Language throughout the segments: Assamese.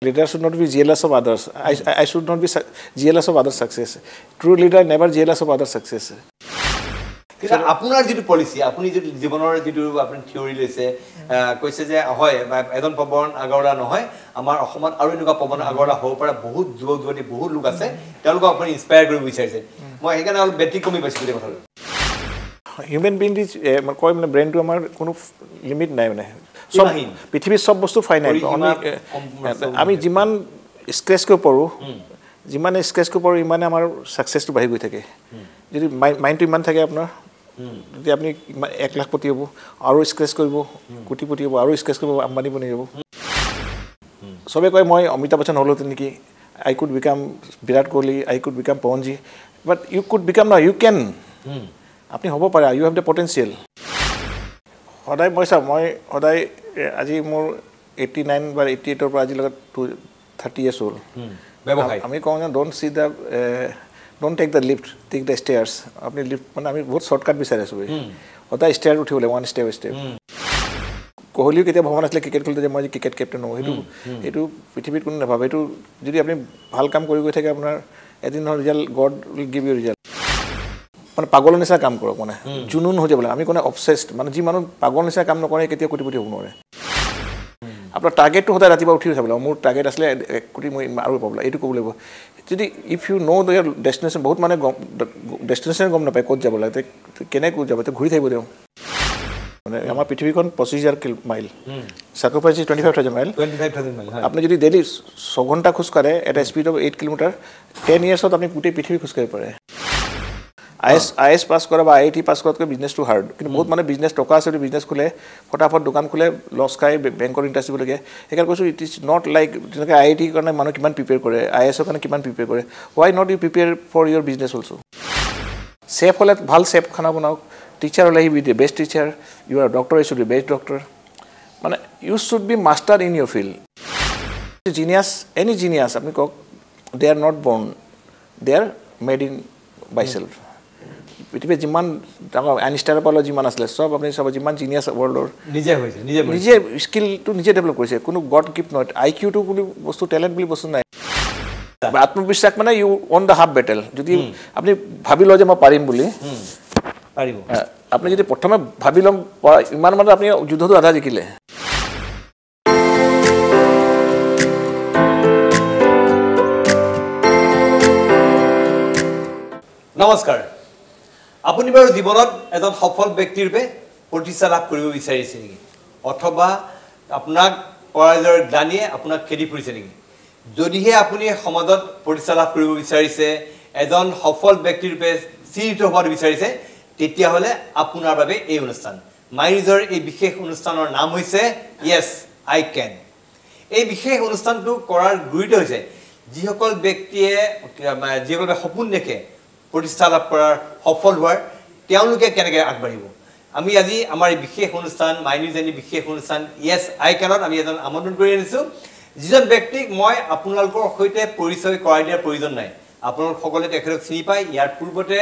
leader should not be jealous of others. I should not be jealous of others' success. True leader never jealous of others' success. কিন্তু আপোনাৰ যেটো পলিসি আপুনি যে জীৱনৰ যেটো আপুনি থিওৰি লৈছে কৈছে যে হয় এজন পৱন আগৰলা নহয় আমাৰ অসমত আৰু এনেকুৱা পৱন আগৰলা হ'ব পৰা বহুত যুৱক যুৱতী বহুত লোক আছে তেওঁলোকক আপুনি ইনস্পায়াৰ কৰিব বিচাৰিছে মই সেইকাৰণে অলপ বেট্ৰি কমি পাইছো বুলি কথা হিউম্যান বিং ইজ কয় মানে ব্ৰেইনটো আমাৰ কোনো লিমিট নাই মানে সব পৃথিৱীৰ সব বস্তু ফাইনাইট আমি যিমান স্ক্ৰেচ কৰিব পাৰোঁ যিমানে স্ক্ৰেচ কৰিব পাৰোঁ ইমানে আমাৰ সাকসেসটো বাঢ়ি গৈ থাকে যদি মাইণ্ডটো ইমান থাকে আপোনাৰ যদি আপনি 1 লাখ পতি হ'ব আৰু স্ক্ৰেচ কৰিব কোটিপতি হ'ব আৰু স্ক্ৰেচ কৰিব আম্বানি বনি যাব সবে কয় মই অমিতাভ বচ্চন হলো নেকি I could become Virat Kohli I could become Pawanji but you could become now you can আপনি হ'ব পাৰে you have the potential সদায় মই চাম মই সদায় আজি মোৰ 89 বা 88 ৰ পৰা আজি লগত 30 years old ব্যৱসায় আমি কওঁ না don't see the don't take the lift take the stairs আপনি লিফট মানে আমি বহুত শর্টকাট বিচাৰি আছো সদায় ষ্টেয়াৰ উঠিবলৈ one step কোহলিও কেতিয়া ভবা নাছিলে ক্ৰিকেট খেলতে যে মই ক্ৰিকেট কেপ্টেইন হওঁ এইটো পৃথিৱীত কোনো নাভাবে এইটো যদি আপনি ভাল কাম কৰি গৈ থাকে আপোনাৰ এদিন result God will give you result মানে পাগলৰ নিচিনা কাম কৰক মানে জুনুন হৈ যাবলৈ আমি কোনে অবসেসড মানে যি মানুহ পাগলৰ নিচিনা কাম নকৰে কেতিয়া কোটিপতি হ'ব নোৱাৰে আপোনাৰ টাৰ্গেটটো সদায় ৰাতিপুৱা উঠি চাবলৈ মোৰ টাৰ্গেট আছিলে 1 কোটি মই আৰু পাবলৈ এইটো ক'ব লাগিব যদি if you know their destination বহুত মানে ডেষ্টিনেশ্যন গম নাপায় ক'ত যাব লাগে কেনে ক'ত যাব ঘূৰি থাকিব দিওঁ মানে আমাৰ পৃথিৱীখন 25000 মাইল সাৰ্কমফাৰেন্স 25000 মাইল আপুনি যদি ডেইলি 6 ঘণ্টা খোজ কাঢ়ে এটা স্পীড অফ 8 কিলোমিটাৰ 10 ইয়াৰ্ছত আপুনি গোটেই পৃথিৱী খোজ কাঢ়িব পাৰে IS পাস কৰা বা IIT পাস কৰাতকৈ বিজনেছটো হাৰ্ড কিন্তু বহুত মানে বিজনেছ টকা আছে বিজনেছ খোলে ফটাফট দোকান খোলে লছ খাই বেংকৰ ইণ্টাৰেষ্ট দিব লাগে সেইকাৰণে কৈছোঁ ইট ইজ নট লাইক যেনেকৈ IIT কাৰণে মানুহ কিমান প্ৰিপেয়াৰ কৰে IS কাৰণে কিমান প্ৰিপেয়াৰ কৰে why not you prepare for your business also chef হ'লে ভাল চেফ খানা বনাওক টিচাৰ হ'লে he be the best teacher you are doctor you should be best doctor মানে you should be master in your field genius any genius আপুনি কওক they are not born they are made in by self পৃথিৱীত যিমান ডাঙৰ আইনষ্টাইনৰ পৰা যিমান আছিলে সব আপুনি সব যিমান জিনিয়াছ ৱৰ্ল্ডৰ নিজে স্কিলটো নিজে ডেভেলপ কৰিছে কোনো গড গিফ্ট নহয় IQ-টো বুলি বস্তু টেলেণ্ট বুলি বস্তু নাই আত্মবিশ্বাস মানে you on the half battle যদি আপুনি ভাবি লয় যে মই পাৰিম বুলি পাৰিব আপুনি যদি প্ৰথমে ভাবি লম ইমান মানে আপুনি যুদ্ধটো আধা জিকিলে নমস্কাৰ আপুনি বাৰু জীৱনত এজন সফল ব্যক্তিৰ ৰূপে প্ৰতিষ্ঠা লাভ কৰিব বিচাৰিছে নেকি অথবা আপোনাক পৰাজয়ৰ গ্লানিয়ে আপোনাক খেদি ফুৰিছে নেকি যদিহে আপুনি সমাজত প্ৰতিষ্ঠা লাভ কৰিব বিচাৰিছে এজন সফল ব্যক্তিৰ ৰূপে চিহ্নিত হ'ব বিচাৰিছে তেতিয়াহ'লে আপোনাৰ বাবে এই অনুষ্ঠান মাইনিজৰ এই বিশেষ অনুষ্ঠানৰ নাম হৈছে ইয়েছ আই কেন এই বিশেষ অনুষ্ঠানটো কৰাৰ গুৰুত্ব হৈছে যিসকল ব্যক্তিয়ে যিসকলে সপোন দেখে প্ৰতিষ্ঠা লাভ কৰাৰ সফল হোৱাৰ তেওঁলোকে কেনেকৈ আগবাঢ়িব আমি আজি আমাৰ এই বিশেষ অনুষ্ঠান মাইনিজৰ বিশেষ অনুষ্ঠান ইয়েছ আই কেনত আমি এজন আমন্ত্ৰণ কৰি আনিছোঁ যিজন ব্যক্তিক মই আপোনালোকৰ সৈতে পৰিচয় কৰাই দিয়াৰ প্ৰয়োজন নাই আপোনালোক সকলোৱে তেখেতক চিনি পায় ইয়াৰ পূৰ্বতে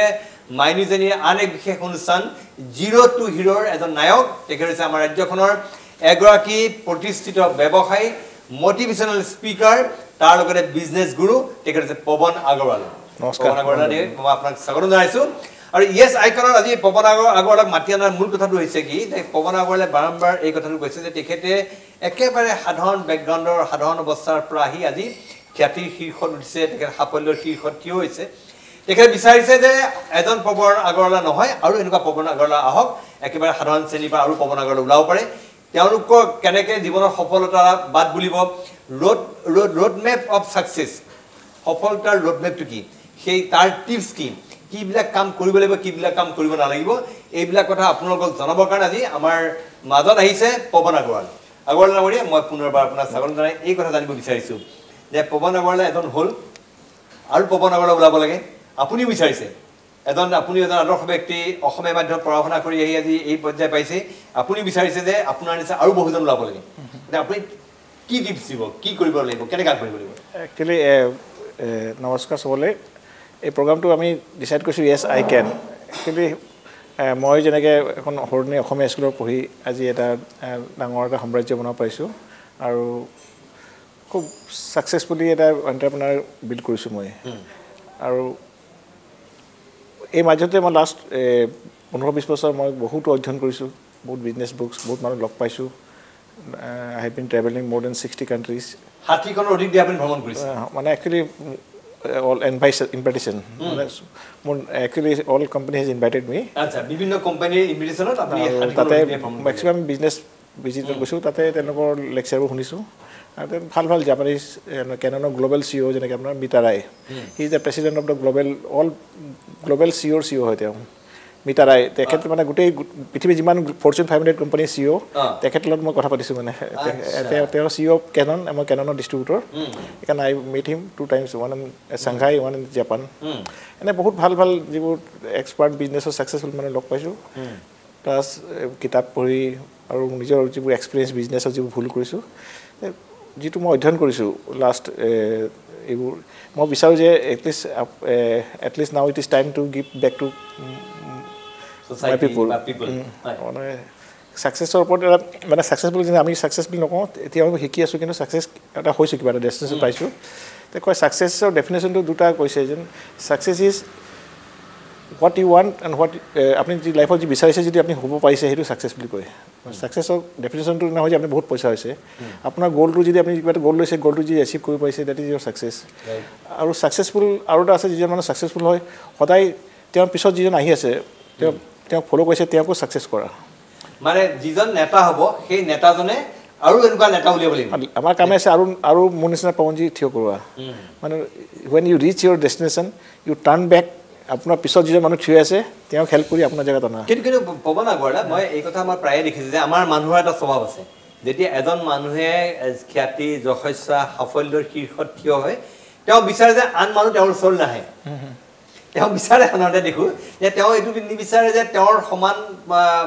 মাইনিজৰ আন এক বিশেষ অনুষ্ঠান জিৰ' টু হিৰ'ৰ এজন নায়ক তেখেত হৈছে আমাৰ ৰাজ্যখনৰ এগৰাকী প্ৰতিষ্ঠিত ব্যৱসায়ী মটিভেশ্যনেল স্পিকাৰ তাৰ লগতে বিজনেছ গুৰু তেখেত হৈছে পৱন আগৰৱাল নমস্কাৰ আগৰৱালে মই আপোনাক স্বাগত জনাইছোঁ আৰু ইয়েছ আইকনৰ আজি পৱন আগৰৱালক মাতি অনাৰ মূল কথাটো হৈছে কি যে পৱন আগৰৱালে বাৰম্বাৰ এই কথাটো কৈছে যে তেখেতে একেবাৰে সাধাৰণ বেকগ্ৰাউণ্ডৰ সাধাৰণ অৱস্থাৰ পৰা আহি আজি খ্যাতিৰ শীৰ্ষত উঠিছে তেখেত সাফল্যৰ শীৰ্ষত থিয় হৈছে তেখেতে বিচাৰিছে যে এজন পৱন আগৰৱালা নহয় আৰু এনেকুৱা পৱন আগৰৱালা আহক একেবাৰে সাধাৰণ শ্ৰেণীৰ পৰা আৰু পৱন আগৰৱালা ওলাব পাৰে তেওঁলোকক কেনেকৈ জীৱনৰ সফলতা বাদ বুলিব ৰোড মেপ অফ ছাকচেছ সফলতাৰ ৰোড মেপটো কি সেই তাৰ টিপছ কি কিবিলাক কাম কৰিব লাগিব কিবিলাক কাম কৰিব নালাগিব এইবিলাক কথা আপোনালোকক জনাবৰ কাৰণে আজি আমাৰ মাজত আহিছে পৱন আগৰৱাল ডাঙৰীয়া মই পুনৰবাৰ আপোনাক স্বাগত জনাই এই কথা জানিব বিচাৰিছোঁ যে পৱন আগৰৱালা এজন হ'ল আৰু পৱন আগৰৱালা ওলাব লাগে আপুনিও বিচাৰিছে আপুনি এজন আদৰ্শ ব্যক্তি অসমীয়া মাধ্যমত পঢ়া শুনা কৰি আহি আজি এই পৰ্যায় পাইছে আপুনি বিচাৰিছে যে আপোনাৰ নিচিনা আৰু বহুজন ওলাব লাগে এতিয়া আপুনি কি টিপছ দিব কি কৰিব লাগিব কেনেকৈ আগবাঢ়িব লাগিব একচুৱেলি নমস্কাৰ চবলৈ এই প্ৰগ্ৰামটো আমি ডিচাইড কৰিছোঁ ইয়েছ আই কেন একচুৱেলি মই যেনেকৈ এখন সৰুণি অসমীয়া স্কুলত পঢ়ি আজি এটা ডাঙৰ এটা সাম্ৰাজ্য বনাব পাৰিছোঁ আৰু খুব ছাকচেছফুলি এটা এণ্টাৰপ্ৰেনাৰ বিল্ড কৰিছোঁ মই আৰু এই মাজতে মই লাষ্ট 15-20 বছৰ মই বহুতো অধ্যয়ন কৰিছোঁ বহুত বিজনেছ বুকছ বহুত মানুহ লগ পাইছোঁ I have been traveling more than 60 countries 60খনৰ অধিক দেশ আপুনি ভ্ৰমণ কৰিছে মানে actually all invitation actually all company has invited me আচ্ছা বিভিন্ন কোম্পানীৰ ইনভিটেশনত আপুনি 60খনৰ তাতে অধিক দেশ ভ্ৰমণ maximum business visit গৈছোঁ তাতে তেওঁলোকৰ লেকচাৰবোৰ শুনিছোঁ আৰু ভাল ভাল জাপানিজ কেননৰ গ্লোবেল CEO যেনেকৈ আপোনাৰ Mita Roy he is the president of the global CEO হয় তেওঁ মিতা ৰায় তেখেত মানে গোটেই পৃথিৱীৰ যিমান ফৰ্চুন 500 কোম্পানীৰ CEO তেখেতৰ লগত মই কথা পাতিছোঁ মানে তেওঁ CEO কেনন মই কেননৰ ডিষ্ট্ৰিবিউটৰ সেইকাৰণে I met him 2 times one in Shanghai one in Japan এনে বহুত ভাল ভাল যিবোৰ এক্সপাৰ্ট বিজনেছৰ ছাকচেছফুল মানে লগ পাইছোঁ প্লাছ কিতাপ পঢ়ি আৰু নিজৰ যিবোৰ এক্সপিৰিয়েঞ্চ বিজনেছৰ যিবোৰ ভুল কৰিছোঁ যিটো মই অধ্যয়ন কৰিছোঁ লাষ্ট এইবোৰ মই বিচাৰোঁ যে at least now it is time to give back to my people মানে ছাকচেছৰ ওপৰত মানে ছাকচেছফুল যেনে আমি ছাকচেছ বুলি নকওঁ এতিয়া আমি শিকি আছোঁ কিন্তু ছাকচেছ এটা হৈছোঁ কিবা এটা ডেষ্টিনেশ্যন পাইছোঁ তে কয় ছাকচেছৰ ডেফিনেশ্যনটো দুটা কৈছে যেন success is what you want and what আপুনি যি লাইফত যি বিচাৰিছে যদি আপুনি হ'ব পাৰিছে সেইটো ছাকচেছ বুলি কয় ছাকচেছৰ ডেফিনেশ্যনটো নহয় যে আপুনি বহুত পইচা হৈছে আপোনাৰ গ'লটো যদি আপুনি কিবা এটা গ'ল লৈছে গ'লটো যদি এচিভ কৰিব পাৰিছে ডেট ইজ ইয়ৰ ছাকচেছ আৰু ছাকচেছফুল আৰু এটা আছে যিজন মানুহ ছাকচেছফুল হয় সদায় তেওঁৰ পিছত যিজন আহি আছে তেওঁ ফ'ল' কৰিছে তেওঁকো ছাকচেছ কৰা মানে যিজন নেতা হ'ব সেই নেতাজনে আৰু এনেকুৱা নেতা উলিয়াব লাগিব আমাৰ কামে আছে আৰু মোৰ নিচিনা পৱনজী থিয় কৰোৱা মানে when you reach your destination you turn back আপোনাৰ পিছত যিজন মানুহ থিয় আছে তেওঁক হেল্প কৰি আপোনাৰ জেগাত অনা কিন্তু পৱন আগৰৱালা মই এই কথা মই প্ৰায়ে দেখিছোঁ যে আমাৰ মানুহৰ এটা স্বভাৱ আছে যেতিয়া এজন মানুহে খ্যাতি যশস্যা সাফল্যৰ শীৰ্ষত থিয় হয় তেওঁ বিচাৰে যে আন মানুহ তেওঁৰ ওচৰলৈ নাহে তেওঁ বিচাৰে সাধাৰণতে দেখোঁ যে তেওঁ এইটো নিবিচাৰে যে তেওঁৰ সমান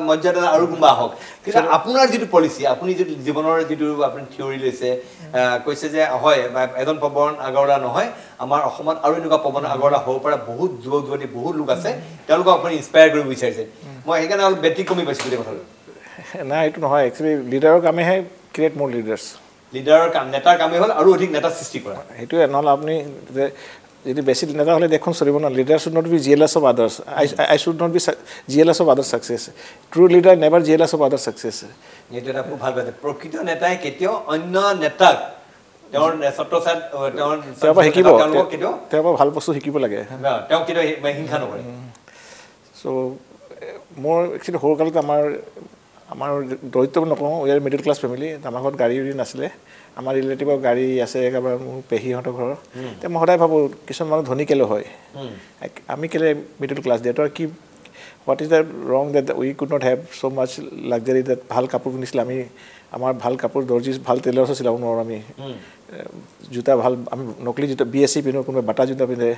মৰ্যাদা আৰু কোনোবা হওক কিন্তু আপোনাৰ যিটো পলিচি আপুনি যিটো জীৱনৰ যিটো আপুনি থিয়ৰী লৈছে কৈছে যে হয় এজন পৱন আগৰৱালা নহয় আমাৰ অসমত আৰু এনেকুৱা পৱন আগৰৱালা হ'ব পৰা বহুত যুৱক যুৱতী বহুত লোক আছে তেওঁলোকক আপুনি ইনস্পায়াৰ কৰিব বিচাৰিছে মই সেইকাৰণে অলপ বেটি কমি পাইছোঁ গোটেই কথাটো নাই এইটো নহয় একচুৱেলি লিডাৰৰ কামেহে ক্ৰিয়েট মোৰ লিডাৰ্ছ লিডাৰৰ কাম নেতাৰ কামেই হ'ল আৰু অধিক নেতা সৃষ্টি কৰা সেইটোৱে নহ'লে আপুনি যদি বেছি নেতা হ'লে দেখোন চলিব ন leader should not be jealous of others I should not be jealous of others success true leader never jealous of others success এইটো এটা খুব ভাল কথা প্ৰকৃত নেতাই কেতিয়াও অন্য নেতাক তেওঁৰ ছাত্ৰছাত তেওঁৰ পৰা শিকিব তেওঁৰ পৰা ভাল বস্তু শিকিব লাগে তেওঁ কেতিয়াও হিংসা নকৰে চ' মোৰ একচুৱেলি সৰুকালত আমাৰ দৰিদ্ৰ নকওঁ we are middle class family আমাৰ ঘৰত গাড়ী নাছিলে আমাৰ ৰিলেটিভৰ গাড়ী আছে একেবাৰে মোৰ পেহীহঁতৰ ঘৰৰ এতিয়া মই সদায় ভাবোঁ কিছুমান মানুহ ধনী কেলৈ হয় আমি কেলৈ মিডিল ক্লাছ দেউতাৰ কি what is the wrong that we could not have so' much luxury that ভাল কাপোৰ পিন্ধিছিলে আমি আমাৰ ভাল কাপোৰ দৰ্জি ভাল টেইলাৰ্ছো চিলাব নোৱাৰোঁ আমি জোতা ভাল আমি নকলি জোতা BSc পিন্ধো কোনোবাই বাটা জোতা পিন্ধে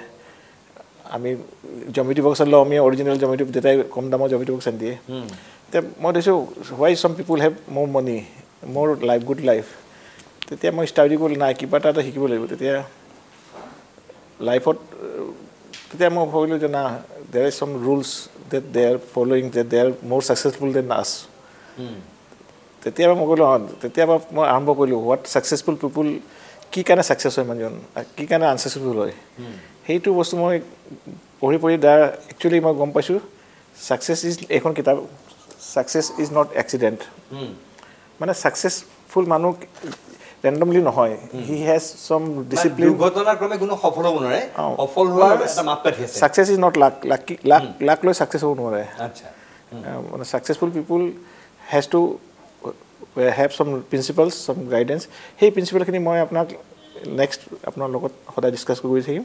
আমি জমেট্ৰি বক্স লওঁ আমি অৰিজিনেল জমেট্ৰি দেউতাই কম দামৰ জমেট্ৰি বক্স আনি দিয়ে এতিয়া মই দেখিছোঁ হোৱাই চাম পিপুল হেভ মোৰ মানি মোৰ লাইফ গুড লাইফ তেতিয়া মই ষ্টাডি কৰিলোঁ নাই কিবা এটা শিকিব লাগিব তেতিয়া লাইফত তেতিয়া মই ভাবিলোঁ যে না there is some rules that they are following that they are more successful than us তেতিয়াবা মই ক'লোঁ তেতিয়াবা মই আৰম্ভ কৰিলোঁ হোৱাট ছাকচেছফুল পিপুল কি কাৰণে ছাকচেছ হয় মানুহজন কি কাৰণে আনছাকচেছফুল হয় সেইটো বস্তু মই পঢ়ি তাৰ একচুৱেলি মই গম পাইছোঁ ছাকচেছ ইজ এখন কিতাপ ছাকচেছ ইজ নট এক্সিডেণ্ট মানে ছাকচেছফুল মানুহ ৰেণ্ডমলি নহয় হি হেজ সম ডিসিপ্লিন দুৰ্ঘটনাৰ ক্ৰমে কোনো সফল হ'ব নোৱাৰে সফল হোৱাৰ এটা মাপকাঠি আছে ছাকচেছ ইজ নট লাক লৈ ছাকচেছ হ'ব নোৱাৰে আচ্ছা মানে successful people has to have সম প্ৰিন্সিপালছ সম গাইডেন্স সেই প্ৰিন্সিপালখিনি মই আপোনাক নেক্সট আপোনাৰ লগত সদায় ডিছকাছ কৰি থাকিম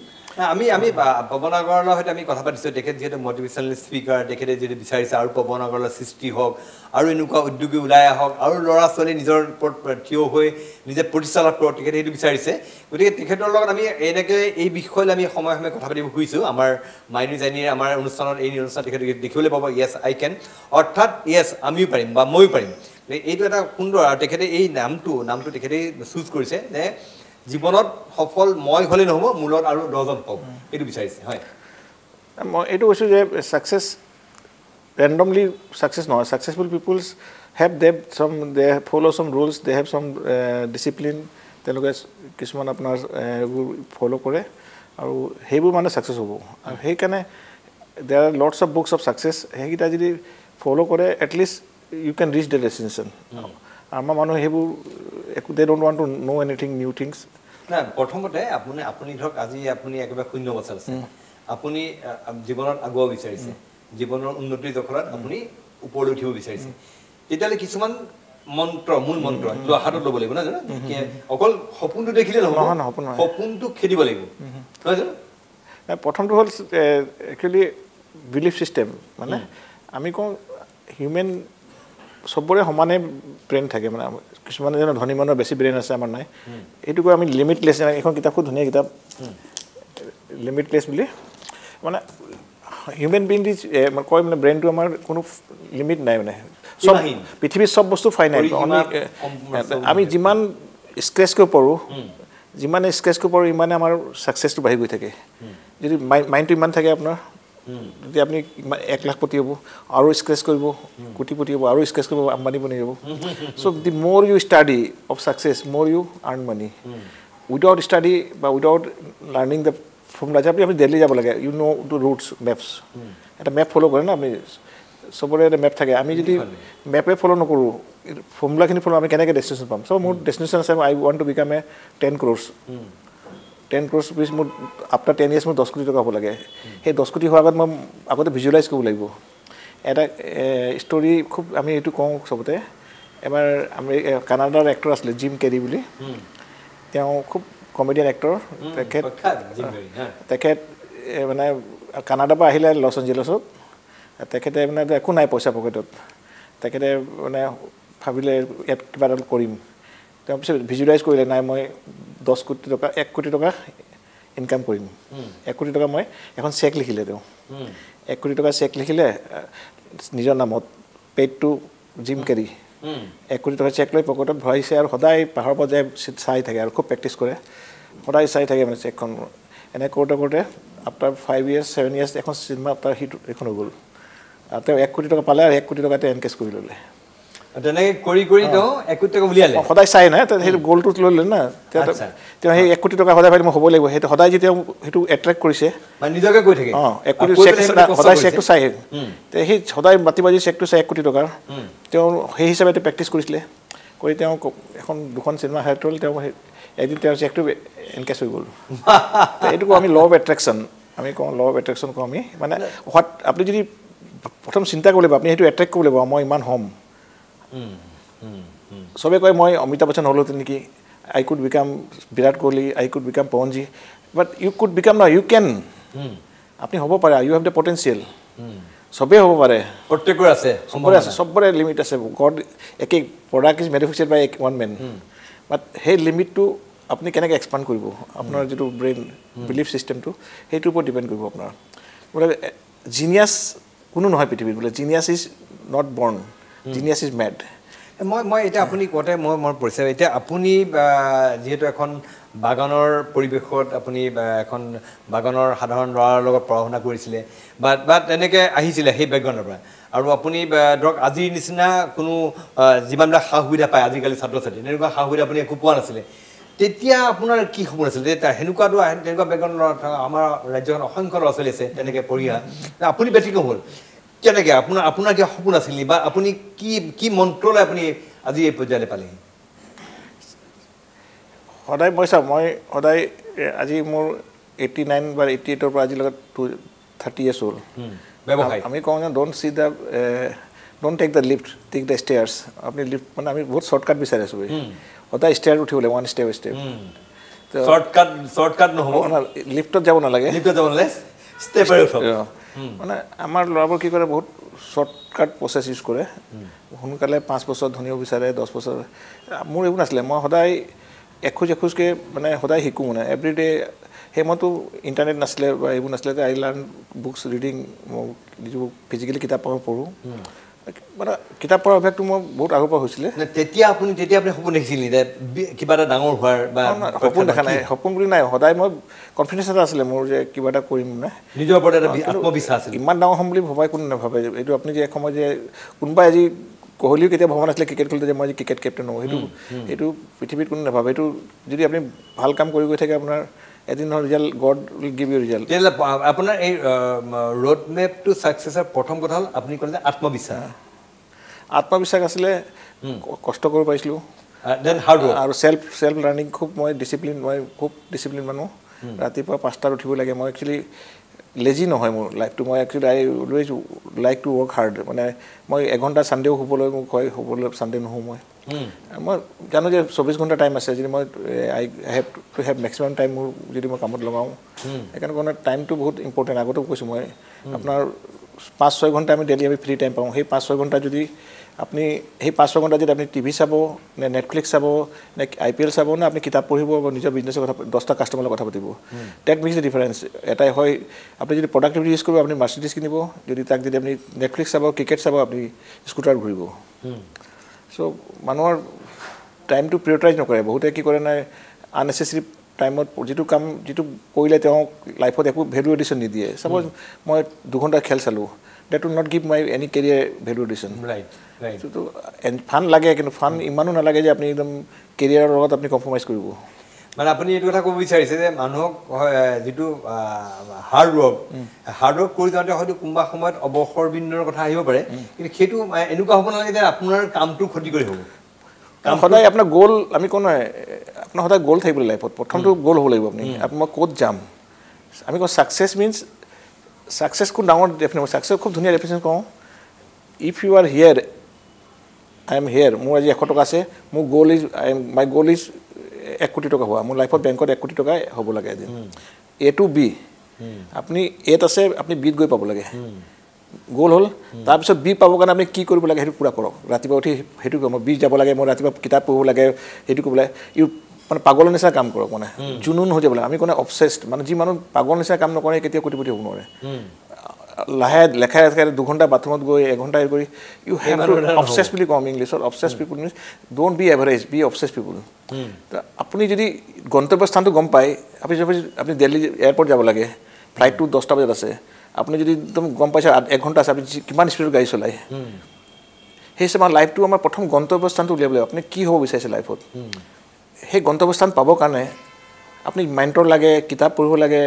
আমি পৱন আগৰৱালাৰ সৈতে আমি কথা পাতিছোঁ তেখেত যিহেতু মটিভেশ্যনেল স্পীকাৰ তেখেতে যদি বিচাৰিছে আৰু পৱন আগৰৱালাৰ সৃষ্টি হওক আৰু এনেকুৱা উদ্যোগী ওলাই আহক আৰু ল'ৰা ছোৱালী নিজৰ ওপৰত থিয় হৈ নিজে প্ৰতিষ্ঠা লাভ কৰক তেখেতে সেইটো বিচাৰিছে গতিকে তেখেতৰ লগত আমি এনেকৈ এই বিষয়লৈ আমি সময়ে সময়ে কথা পাতিব খুজিছোঁ আমাৰ মাইনী জানিৰ আমাৰ অনুষ্ঠানত এই অনুষ্ঠান তেখেতে দেখিবলৈ পাব য়েছ আই কেন অৰ্থাৎ য়েছ আমিও পাৰিম বা ময়ো পাৰিম এইটো এটা সুন্দৰ আৰু তেখেতে এই নামটো তেখেতে চুজ কৰিছে যে জীৱনত সফল মই হ'লে নহ'ব মূলত আৰু 10জন হওক এইটো বিচাৰিছে হয় মই এইটো কৈছোঁ যে ছাকচেছ ৰেণ্ডমলি ছাকচেছ নহয় successful peoples have they follow' some rules they have some discipline তেওঁলোকে কিছুমান আপোনাৰ এইবোৰ ফ'ল' কৰে আৰু সেইবোৰ মানে ছাকচেছ হ'ব আৰু সেইকাৰণে there are lots of books of success সেইকেইটা যদি ফ'ল' কৰে at least you can reach the destination আমাৰ মানুহে সেইবোৰ একো they don't want to know' anything new things না প্ৰথমতে আপুনি ধৰক আজি আপুনি একেবাৰে 0 বছৰ আছে আপুনি জীৱনত আগুৱাব বিচাৰিছে জীৱনৰ উন্নতিৰ দখলত আপুনি ওপৰলৈ উঠিব বিচাৰিছে তেতিয়ালে কিছুমান মন্ত্ৰ মূল মন্ত্ৰ হাতত ল'ব লাগিব না জানো অকল সপোনটো দেখিলে নহ'ব সপোনটো খেদিব লাগিব নহয় জানো প্ৰথমটো হ'ল একচুৱেলি বিলিফ ছিষ্টেম মানে আমি কওঁ হিউমেন চবৰে সমানে ব্ৰেইন থাকে মানে কিছুমানে যেন ধনী মানুহৰ বেছি ব্ৰেইন আছে আমাৰ নাই এইটোকো আমি লিমিটলেছ এখন কিতাপ খুব ধুনীয়া কিতাপ লিমিটলেছ বুলি মানে হিউমেন বিং ইজ কয় মানে ব্ৰেইনটো আমাৰ কোনো লিমিট নাই মানে চব পৃথিৱীৰ চব বস্তু ফাইনাইট আমি যিমান স্ক্ৰেচ কৰিব পাৰোঁ যিমানে স্ক্ৰেচ কৰিব পাৰোঁ ইমানে আমাৰ ছাকচেছটো বাঢ়ি গৈ থাকে যদি মাইণ্ডটো ইমান থাকে আপোনাৰ যদি আপুনি 1 লাখ পতি হ'ব আৰু স্ক্ৰেচ কৰিব কোটিপতি হ'ব আৰু স্ক্ৰেচ কৰিব আম্বানী বনি যাব so' the more you study of success more you earn money without study বা উইদাউট লাৰ্ণিং দ্য ফৰ্মুলা আপুনি দিল্লী যাব লাগে you know' two routes maps এটা মেপ ফ'ল' কৰে না আপুনি চবৰে এটা মেপ থাকে আমি যদি মেপে ফ'ল' নকৰোঁ ফৰ্মুলাখিনি ফ'ল' আমি কেনেকৈ ডেষ্টিনেশ্যন পাম চ' মোৰ ডেষ্টিনেশ্যন আছে আই want to become 10 crores 10 crores পিছ মোৰ আফটাৰ 10 years মোৰ 10 কোটি টকা হ'ব লাগে সেই 10 কোটি হোৱাৰ আগত মই আগতে ভিজুৱেলাইজ কৰিব লাগিব এটা ষ্টৰি খুব আমি এইটো কওঁ চবতে এবাৰ আমি কানাডাৰ এক্টৰ আছিলে জিম কেৰী বুলি তেওঁ খুব কমেডিয়ান এক্টৰ তেখেত মানে কানাডাৰ পৰা আহিলে লছ এঞ্জেলছত তেখেতে মানে একো নাই পইচা পকেটত তেখেতে মানে ভাবিলে ইয়াত কিবা এটা কৰিম তেওঁ পিছত ভিজুৱেলাইজ কৰিলে নাই মই 10 কোটি টকা 1 কোটি টকা ইনকাম কৰিম 1 কোটি টকা মই এখন চেক লিখিলে তেওঁ 1 কোটি টকা চেক লিখিলে নিজৰ নামত পেইড টু জিম কেৰী 1 কোটি টকা চেক লৈ পকেটত ভৰাইছে আৰু সদায় পাহাৰৰ পৰা যায় চাই থাকে আৰু খুব প্ৰেক্টিছ কৰে সদায় চাই থাকে মানে চেকখন এনে কৰোঁতে কৰোঁতে আফটাৰ 5 years 7 years এখন চিনেমা তাৰ হিট এখন হৈ গ'ল আৰু তেওঁ 1 কোটি টকা পালে আৰু 1 কোটি টকা তেওঁ এনকেছ কৰি ল'লে তেনেকৈ কৰি তেওঁ 1 কোটি টকা উলিয়ালে সদায় চাই নাই সেইটো গ'লটো লৈ ল'লে না তেওঁ সেই 1 কোটি টকা সদায় ভাবি মই হ'ব লাগিব সেইটো সদায় যেতিয়া সেইটো এট্ৰেক্ট কৰিছে মানে নিজকে কৈ থাকে 1 কোটি চেক সদায় চেকটো চাই সেই সদায় বাতি বাজি চেকটো চাই 1 কোটি টকাৰ তেওঁ সেই হিচাপে প্ৰেক্টিছ কৰিছিলে কৰি তেওঁ এখন 2খন চিনেমা হাইট হ'ল তেওঁ এদিন তেওঁৰ চেকটো এনকেছ হৈ গ'ল এইটোকো আমি ল' অফ এট্ৰেকশ্যন আমি কওঁ ল' অফ এট্ৰেকশ্যন কওঁ আমি মানে হোৱাট আপুনি যদি প্ৰথম চিন্তা কৰিব লাগিব আপুনি সেইটো এট্ৰেক্ট কৰিব লাগিব মই ইমান হ'ম চবে কয় মই অমিতাভ বচ্চন হ'লো নেকি I could become Virat Kohli I could become Pawanji but you could become না ইউ কেন আপুনি হ'ব পাৰে ইউ হেভ দ্য পটেঞ্চিয়েল চবেই হ'ব পাৰে প্ৰত্যেকৰ আছে চবৰে লিমিট আছে গড একে product is manufactured by one man but সেই লিমিটটো আপুনি কেনেকৈ এক্সপাণ্ড কৰিব আপোনাৰ যিটো ব্ৰেইন বিলিফ ছিষ্টেমটো সেইটোৰ ওপৰত ডিপেণ্ড কৰিব আপোনাৰ বোলে জিনিয়াছ কোনো নহয় পৃথিৱীত বোলে জিনিয়াছ ইজ নট বৰ্ণ জিনিয়াছ ইজ মেড মই এতিয়া আপুনি কওঁতে মই পৰিছে এতিয়া আপুনি যিহেতু এখন বাগানৰ পৰিৱেশত আপুনি এখন বাগানৰ সাধাৰণ ল'ৰাৰ লগত পঢ়া শুনা কৰিছিলে বা তেনেকৈ আহিছিলে সেই বেকগ্ৰাউণ্ডৰ পৰা আৰু আপুনি ধৰক আজিৰ নিচিনা কোনো যিমানবিলাক সা সুবিধা পায় আজিকালি ছাত্ৰ ছাত্ৰী তেনেকুৱা সা সুবিধা আপুনি একো পোৱা নাছিলে তেতিয়া আপোনাৰ কি সপোন আছিলে সেনেকুৱাটো তেনেকুৱা বেকগ্ৰাউণ্ডৰ আমাৰ ৰাজ্যখন অসংখ্য ল'ৰা ছোৱালী আছে তেনেকৈ পঢ়ি অহা আপুনি ব্যতিক্ৰম হ'ল কেনেকৈ আপোনাৰ কি সপোন আছিল বা আপুনি কি মন্ত্ৰলৈ আপুনি আজি এই পৰ্যায়লৈ পালেহি সদায় মই সদায় আজি মোৰ 89 বা 88ৰ পৰা আজিলৈকে 30 years হ'ল ব্যৱসায় আমি কওঁ যে don't take the lift take the stairs আপুনি লিফ্ট মানে আমি বহুত শ্বৰ্টকাট বিচাৰি আছোঁ সদায় ষ্টেয়াৰ উঠিব লাগে 1 step শ্বৰ্টকাট নহ'ব লিফ্টত যাব নালাগে মানে আমাৰ ল'ৰাবোৰ কি কৰে বহুত শ্বৰ্টকাট প্ৰচেছ ইউজ কৰে সোনকালে 5 বছৰ ধনী হ'ব বিচাৰে 10 বছৰ মোৰ এইবোৰ নাছিলে মই সদায় এখোজকৈ মানে সদায় শিকোঁ মানে এভৰিডে সেইমতো ইণ্টাৰনেট নাছিলে বা এইবোৰ নাছিলে আই লাৰ্ণ বুকছ ৰিডিং মই যিবোৰ ফিজিকেলি কিতাপ পঢ়োঁ মানে কিতাপ পঢ়াৰ অভ্যাসটো মোৰ বহুত আগৰ পৰা হৈছিলে তেতিয়া আপুনি সপোন দেখিছিল যে কিবা এটা ডাঙৰ হোৱাৰ বা সপোন দেখা নাই সপোন বুলি নাই সদায় মই কনফিডেঞ্চ এটা আছিলে মোৰ যে কিবা এটা কৰিম মানে নিজৰ ওপৰত এটা আত্মবিশ্বাস আছিল ইমান ডাঙৰ হ'ম বুলি ভবাই কোনো নাভাবে এইটো আপুনি যে এক সময় যে কোনোবাই আজি কোহলিও কেতিয়া ভবা নাছিলে ক্ৰিকেট খেলোঁতে যে মই ক্ৰিকেট কেপ্টেইন হওঁ সেইটো পৃথিৱীত কোনো নাভাবে এইটো যদি আপুনি ভাল কাম কৰি গৈ থাকে আপোনাৰ এদিন result God will give you result আপোনাৰ এই ৰোড মেপ টু ছাকচেছৰ প্ৰথম কথা হ'ল আপুনি ক'লে আত্মবিশ্বাস আছিলে কষ্ট কৰিব পাৰিছিলোঁ আৰু চেল্ফ লাৰ্ণিং খুব মই খুব ডিচিপ্লিন মানুহ ৰাতিপুৱা 5টাত উঠিব লাগে মই একচুৱেলি লেজি নহয় মোৰ লাইফটো মই actually I always like to work hard মানে মই এঘণ্টা চানডেও শুবলৈ মোক হয় শুবলৈ চানডে নুশু মই জানো যে 24 ঘণ্টা টাইম আছে যদি মই I have to have maximum time মোৰ যদি মই কামত লগাওঁ সেইকাৰণে টাইমটো বহুত ইম্পৰ্টেণ্ট আগতেও কৈছোঁ মই আপোনাৰ 5-6 ঘণ্টা আমি ডেইলি আমি ফ্ৰী টাইম পাওঁ সেই 5-6 ঘণ্টা যদি আপুনি সেই 5-6 ঘণ্টা যদি আপুনি টিভি চাব নে নেটফ্লিক্স চাব নে IPL চাব নে আপুনি কিতাপ পঢ়িব বা নিজৰ বিজনেছৰ কথা 10টা কাষ্টমাৰৰ লগত কথা পাতিব ডেট মিক্স দ্য ডিফাৰেঞ্চ এটাই হয় আপুনি যদি প্ৰডাক্টিভিটি ইউজ কৰিব আপুনি মাৰ্চিডিজ কিনিব যদি তাক যদি আপুনি নেটফ্লিক্স চাব ক্ৰিকেট চাব আপুনি স্কুটাৰত ঘূৰিব চ' মানুহৰ টাইমটো প্ৰিয়ৰিটাইজ নকৰে বহুতে কি কৰে নাই আননেচেচাৰী টাইমত যিটো কৰিলে তেওঁ লাইফত একো ভেলু এডিশ্যন নিদিয়ে চাপ'জ মই 2 ঘণ্টা খেল চালোঁ that will not give my any career value addition right so and fun lage কিন্তু fun ইমানো নালাগে যে আপুনি একদম কেৰিয়াৰৰ লগত আপুনি কম্প্ৰমাইজ কৰিব মানে আপুনি এইটো কথা ক'ব বিচাৰিছে যে মানুহক যেটো হাৰ্ড ৱৰ্ক কৰি যাওঁতে হয়তো কোনোবা সময়ত অৱসৰ বিন্দুৰ কথা আহিব পাৰে কিন্তু সেইটো এনেকুৱা হ'ব নালাগে যে আপোনাৰ কামটো ক্ষতি কৰি হ'ব সদায় আপোনাৰ গোল আমি কোন আপোনাৰ সদায় গোল থাকিব লাইফত প্ৰথমটো গোল হ'ব লাগিব আপুনি মই ক'ত যাম আমি কওঁ success means Success could down definitely success খুব ধুনিয়া ডেফিনেশন কওঁ if you are here I am here মোৰ আজি 100 টকা আছে মোৰ goal is my goal is 1 কোটি টকা হোৱা মোৰ লাইফত বেংকত 1 কোটি টকা হ'ব লাগে এদিন A to B আপুনি এত আছে আপুনি বিত গৈ পাব লাগে গোল হ'ল তাৰ পিছত বি পাব কাৰণে আপুনি কি কৰিব লাগে হেতু পুৰা কৰক ৰাতিপুৱা উঠি হেতু মই বি যাব লাগে মই ৰাতিপুৱা কিতাপ পঢ়িব লাগে হেতু ক'বলে ইউ মানে পাগলৰ নিচিনা কাম কৰক মানে জুনুন হৈ যাবলৈ আমি কোনে অবসেসড মানে যি মানুহ পাগলৰ নিচিনা কাম নকৰে কেতিয়া কোটিপতি হ'ব নোৱাৰে লাহে লেখা 2 ঘণ্টা বাথৰুমত গৈ 1 ঘণ্টা কৰি ইউ হেভ টু অবসেস বুলি কম ইংলিছত obsess people means don't be average be obsess people আপুনি যদি গন্তব্যস্থানটো গম পায় আপুনি দিল্লী এয়াৰপৰ্ট যাব লাগে ফ্লাইটটো 10টা বজাত আছে আপুনি যদি একদম গম পাইছে 1 ঘণ্টা আছে আপুনি কিমান স্পীডত গাড়ী চলাই সেই সমান লাইফটো আমাৰ প্ৰথম গন্তব্যস্থানটো উলিয়াবলৈ আপুনি কি হ'ব বিচাৰিছে লাইফত সেই গন্তব্যস্থান পাবৰ কাৰণে আপুনি মাইণ্ডৰ লাগে কিতাপ পঢ়িব লাগে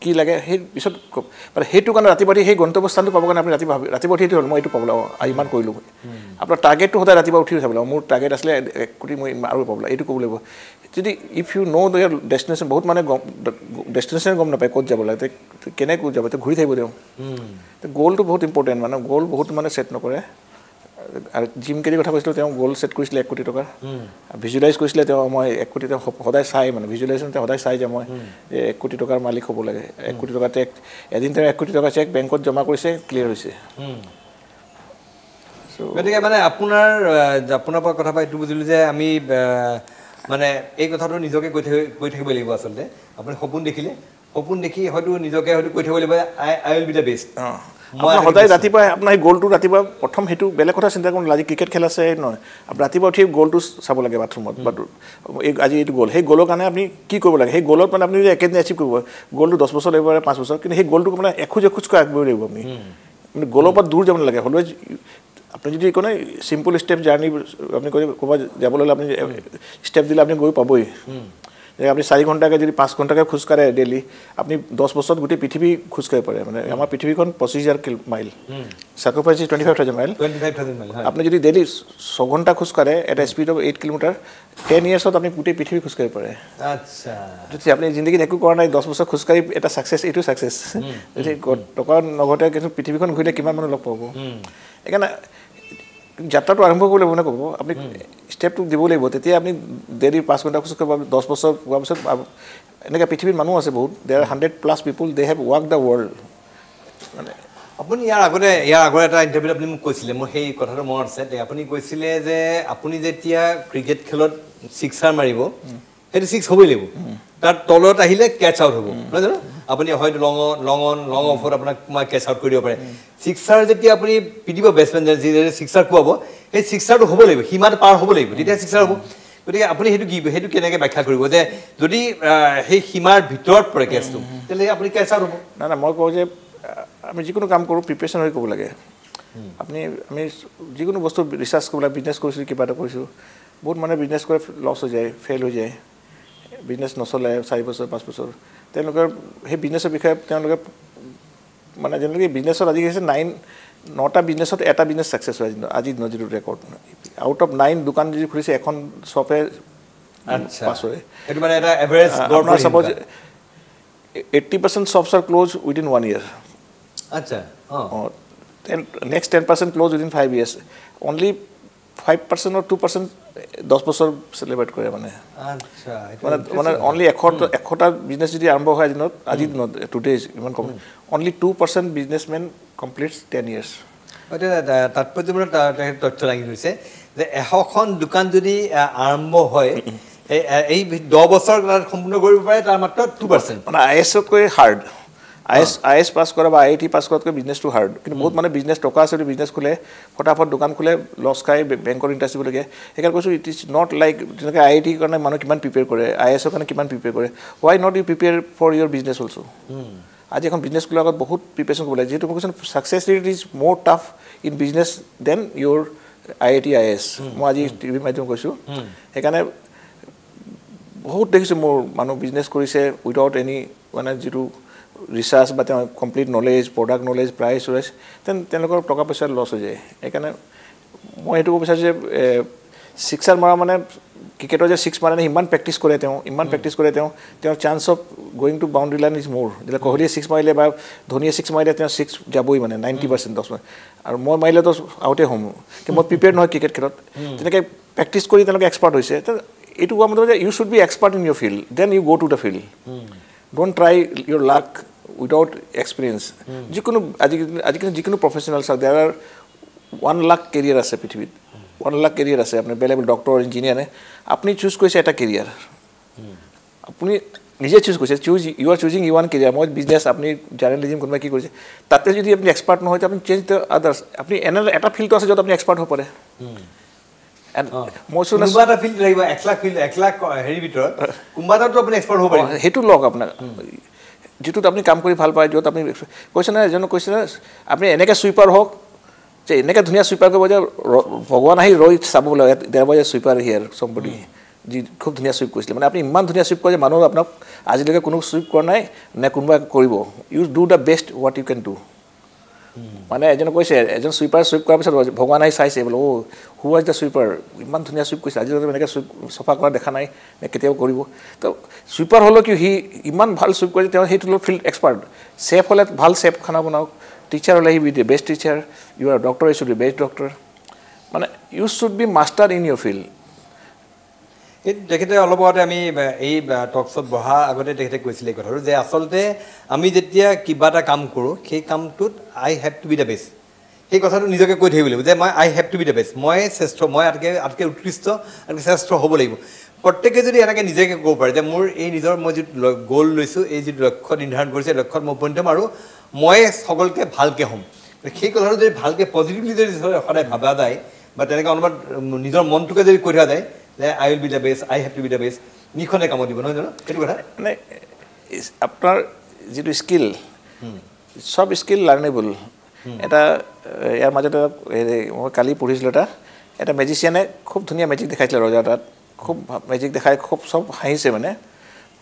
কি লাগে সেই পিছত মানে সেইটো কাৰণে ৰাতিপুৱা সেই গন্তব্যস্থানটো পাবৰ কাৰণে আপুনি ৰাতিপুৱা উঠি হ'ল মই এইটো পাবলৈ ইমান কৰিলোঁ আপোনাৰ টাৰ্গেটটো সদায় ৰাতিপুৱা উঠি চাব লাগিব মোৰ টাৰ্গেট আছিলে 1 কোটি মই আৰু পাবলৈ এইটো ক'ব লাগিব যদি if you know their destination বহুত মানে ডেষ্টিনেশ্যন গম নাপায় ক'ত যাব লাগে কেনেকৈ ক'ত যাব ঘূৰি থাকিব তেওঁ গ'লটো বহুত ইম্পৰ্টেণ্ট মানে গ'ল বহুত মানে ছেট নকৰে আৰু জিম কেৰি কথা কৈছিলোঁ তেওঁ গোল সেট কৰিছিলে 1 কোটি টকা ভিজুৱেলাইজ কৰিছিলে তেওঁ মই 1 কোটি টকা সদায় চাই মানে ভিজুৱেলাইজেশ্যন সদায় চাই যে মই 1 কোটি টকাৰ মালিক হ'ব লাগে 1 কোটি টকা চেক এদিন তেওঁ 1 কোটি টকা চেক বেংকত জমা কৰিছে ক্লিয়াৰ হৈছে গতিকে মানে আপোনাৰ পৰা কথা পাই এইটো বুজিলোঁ যে আমি মানে এই কথাটো নিজকে কৈ থাকিব লাগিব আচলতে আপুনি সপোন দেখি হয়তো নিজকে হয়তো কৈ থাকিব লাগিব আই উইল বি দ্য বেষ্ট আপোনাৰ সদায় ৰাতিপুৱা আপোনাৰ এই গ'লটো ৰাতিপুৱা প্ৰথম হেতু বেলেগ কথা চিন্তা কৰোঁ আজি ক্ৰিকেট খেল আছে নহয় আপুনি ৰাতিপুৱা উঠি গ'লটো চাব লাগে বাথৰুমত বা আজি এইটো গ'ল সেই গ'লৰ কাৰণে আপুনি কি কৰিব লাগে সেই গ'লত মানে আপুনি একেদিন এচিভ কৰিব গ'লটো 10 বছৰ লাগিব 5 বছৰ কিন্তু সেই গ'লটো মানে এখোজ আগবঢ়াই লাগিব আপুনি মানে গ'লৰ পৰা দূৰ যাব নালাগে হ'লেও আপুনি যদি কোনো চিম্পল ষ্টেপ জাৰ্নি আপুনি ক'ৰবাত যাবলৈ হ'লে আপুনি ষ্টেপ দিলে আপুনি গৈ পাবই যে আপুনি 4 ঘণ্টাকে যদি 5 ঘণ্টাকে খোজ কাঢ়ে ডেইলি আপুনি 10 বছৰত গোটেই পৃথিৱী খোজ কাঢ়িব পাৰে মানে আমাৰ পৃথিৱীখন 25,000 মাইল সাকৰিফাইস 25,000 মাইল আপুনি যদি ডেইলি 6 ঘণ্টা খোজ কাঢ়ে এটা স্পীড অফ 8 কিলোমিটাৰ 10 ইয়াৰ্ছত আপুনি গোটেই পৃথিৱী খোজ কাঢ়িব পাৰে আচ্ছা যদি আপুনি জিন্দগীত একো কৰা নাই 10 বছৰ খোজ কাঢ়ি এটা সাকসেস এইটো সাকসেস যদি টকা নঘটে কিন্তু পৃথিৱীখন ঘূৰিলে কিমান মানুহ লগ পাব এইকাৰণে যাত্ৰাটো আৰম্ভ কৰিলে মানে ক'ব আপুনি ষ্টেপটো দিব লাগিব তেতিয়া আপুনি ডেইলি 5 ঘণ্টা খোজ কাঢ়িব 10 বছৰ হোৱাৰ পিছত এনেকৈ পৃথিৱীত মানুহ আছে বহুত দেৰ 100+ people they have walk the world মানে আপুনি ইয়াৰ আগৰ এটা ইণ্টাৰভিউত আপুনি মোক কৈছিলে মোৰ সেই কথাটো মনত আছে আপুনি কৈছিলে যে আপুনি যেতিয়া ক্ৰিকেট খেলত 6 মাৰিব সেইটো 6 হ'বই লাগিব তাৰ তলত আহিলে ক্যাচ আউট হ'ব নহয় জানো আপুনি হয়তো লং অফত আপোনাক মই ক্যাচ আউট কৰিব পাৰে 6 যেতিয়া আপুনি পিটিব বেটছমেন যে 6 কোৱাব সেই 6টো হ'ব লাগিব সীমাটো পাৰ হ'ব লাগিব তেতিয়া 6 হ'ব গতিকে আপুনি সেইটো কেনেকৈ ব্যাখ্যা কৰিব যে যদি সেই সীমাৰ ভিতৰত পৰে কেচটো তেতিয়াহ'লে আপুনি ক্যাচ আউট হ'ব না মই কওঁ যে আমি যিকোনো কাম কৰোঁ প্ৰিপেৰেশ্যন হৈ ক'ব লাগে আপুনি আমি যিকোনো বস্তু ৰিচাৰ্চ কৰিবলৈ বিজনেছ কৰিছোঁ কিবা এটা কৰিছোঁ বহুত মানে বিজনেছ কৰে লছ হৈ যায় ফেইল হৈ যায় বিজনেছ নচলে 4 বছৰ 5 বছৰ তেওঁলোকৰ সেই বিজনেছৰ বিষয়ে তেওঁলোকে মানে যেনেকৈ বিজনেছত আজি হৈছে 9টা বিজনেছত এটা বিজনেছ ছাকচেছ হয় আজি নজিৰ ৰেকৰ্ড আউট অফ 9 দোকান যদি খুলিছে এখন শ্বপে পাছ হয় এইটো মানে এটা এভাৰেজ গড় suppose 80% shops are closed within 1 year acha next 10% close within 5 years only 5% or 2% 10 বছৰ সেলিব্ৰেট কৰে মানে আচ্ছা মানে only একটা বিজনেস যদি আৰম্ভ হয় আজি টুডে ইমান কম only 2% businessmen completes 10 years এটা তাৎপৰ্যপূৰ্ণ তথ্য লাগি গৈছে যে এখন দোকান যদি আৰম্ভ হয় এই 10 বছৰ সম্পূৰ্ণ কৰিব পাৰে তাৰ মাত্ৰ 2% মানে আইএসত কৈ হাৰ্ড আইএস পাস কৰা বা আইআইটি পাস কৰাতকৈ বিজনেছটো হাৰ্ড কিন্তু বহুত মানে বিজনেছ টকা আছে বিজনেছ খোলে ফটাফট দোকান খোলে লছ খাই বেংকৰ ইণ্টাৰেষ্ট দিবলগীয়া সেইকাৰণে কৈছোঁ ইট ইজ নট লাইক যেনেকৈ আইআইটিৰ কাৰণে মানুহ কিমান প্ৰিপেয়াৰ কৰে আইএছৰ কাৰণে কিমান প্ৰিপেয়াৰ কৰে why not you prepare for your business also' আজি এখন বিজনেছ খোলাৰ আগত বহুত প্ৰিপেৰেশ্যন কৰিব লাগে যিহেতু মই কৈছোঁ success rate is more tough in business than your IIT IAS মই আজি টিভি মাধ্যমত কৈছোঁ সেইকাৰণে বহুত দেখিছোঁ মোৰ মানুহ বিজনেছ কৰিছে উইদাউট এনি মানে যিটো ৰিচাৰ্চ বা তেওঁ complete knowledge product knowledge price ways তেওঁলোকৰ টকা পইচা লছ হৈ যায় সেইকাৰণে মই এইটো ক'ব বিচাৰিছোঁ যে ছিক্সাৰ মৰা মানে ক্ৰিকেটৰ যে 6 মাৰে ইমান প্ৰেক্টিছ কৰে তেওঁৰ chance of going to boundary line is মোৰ যেতিয়া কোহলিয়ে 6 মাৰিলে বা ধোনীয়ে 6 মাৰিলে তেওঁ 6 যাবই মানে 90% 10 আৰু মই মাৰিলেতো আউটে হ'ম কিন্তু মই প্ৰিপেয়াৰ নহয় ক্ৰিকেট খেলত তেনেকৈ প্ৰেক্টিছ কৰি তেওঁলোকে এক্সপাৰ্ট হৈছে এইটো কোৱা মতে you should be expert in your field then you go' to the field don't try your luck without experience যিকোনো আজিকালি যিকোনো প্ৰফেচনেল চাওক দেৰ আৰ 1 লাখ কেৰিয়াৰ আছে পৃথিৱীত 1 লাখ কেৰিয়াৰ আছে আপুনি বেলেগ ডক্টৰ ইঞ্জিনিয়াৰে আপুনি চুজ কৰিছে এটা কেৰিয়াৰ আপুনি নিজে চুজ কৰিছে you are choosing you own career মই বিজনেছ আপুনি জাৰ্নেলিজিম কোনোবাই কি কৰিছে তাতে যদি আপুনি এক্সপাৰ্ট নহয় আপুনি চেঞ্জ দ্য আদাৰ্ছ আপুনি এনে এটা ফিল্ডটো আছে য'ত আপুনি এক্সপাৰ্ট হ'ব পাৰে সেইটো লওক আপোনাক যিটোত আপুনি কাম কৰি ভাল পায় য'ত আপুনি কৈছে নহয় এজনে কৈছে আপুনি এনেকৈ চুইপাৰ হওক যে এনেকৈ ধুনীয়া চুইপাৰ কৰিব যে ভগৱান আহি ৰৈ চাব বোলে দেৰ বজে চুইপাৰ হিয়াৰ চম্বডি যি খুব ধুনীয়া চুইপ কৰিছিলে মানে আপুনি ইমান ধুনীয়া চুইপ কৰে যে মানুহ আপোনাক আজিলৈকে কোনো চুইপ কৰা নাই নে কোনোবাই কৰিব you do the best what you can do মানে এজনে কৈছে এজন চুইপাৰ চুইপ কৰাৰ পিছত ভগৱান আহি চাইছে বোলে হু ৱাজ দ্য চুইপাৰ ইমান ধুনীয়া চুইপ কৰিছে আজিলৈকে এনেকৈ চুইপ চফা কৰা দেখা নাই নে কেতিয়াও কৰিব তো চুইপাৰ হ'লেও কি সি ইমান ভাল চুইপ কৰিছে তেওঁ সেইটো ফিল্ড এক্সপাৰ্ট চেফ হ'লে ভাল চেফ খানা বনাওক টিচাৰ হ'লে he be the best teacher you are doctor you should be best doctor মানে you should be master in your field তেখেতে অলপ আগতে আমি এই টকশ্বত বহা আগতে তেখেতে কৈছিলে এই কথাটো যে আচলতে আমি যেতিয়া কিবা এটা কাম কৰোঁ সেই কামটোত I have to be the best সেই কথাটো নিজকে কৈ থাকিব লাগিব যে মই I have to be the best মই শ্ৰেষ্ঠ মই আটকৈ উৎকৃষ্ট আটকৈ শ্ৰেষ্ঠ হ'ব লাগিব প্ৰত্যেকে যদি এনেকৈ নিজকে ক'ব পাৰে যে মোৰ এই নিজৰ মই যিটো গ'ল লৈছোঁ এই যিটো লক্ষ্য নিৰ্ধাৰণ কৰিছে লক্ষ্যত মই উপনীত হ'ম আৰু মই সকলোকে ভালকৈ হ'ম সেই কথাটো যদি ভালকৈ পজিটিভলি যদি সদায় ভাবা যায় বা তেনেকৈ অনুমান নিজৰ মনটোকে যদি কৈ থকা যায় যে I will be the best I have to be the best নিখনে কামত দিব নহয় জানো সেইটো কথা মানে আপোনাৰ যিটো স্কিল চব স্কিল লাৰ্ণেবল এটা ইয়াৰ মাজতে মই কালি পঢ়িছিলোঁ এটা মেজিচিয়ানে খুব ধুনীয়া মেজিক দেখাইছিলে ৰজা তাত খুব মেজিক দেখাই খুব চব হাঁহিছে মানে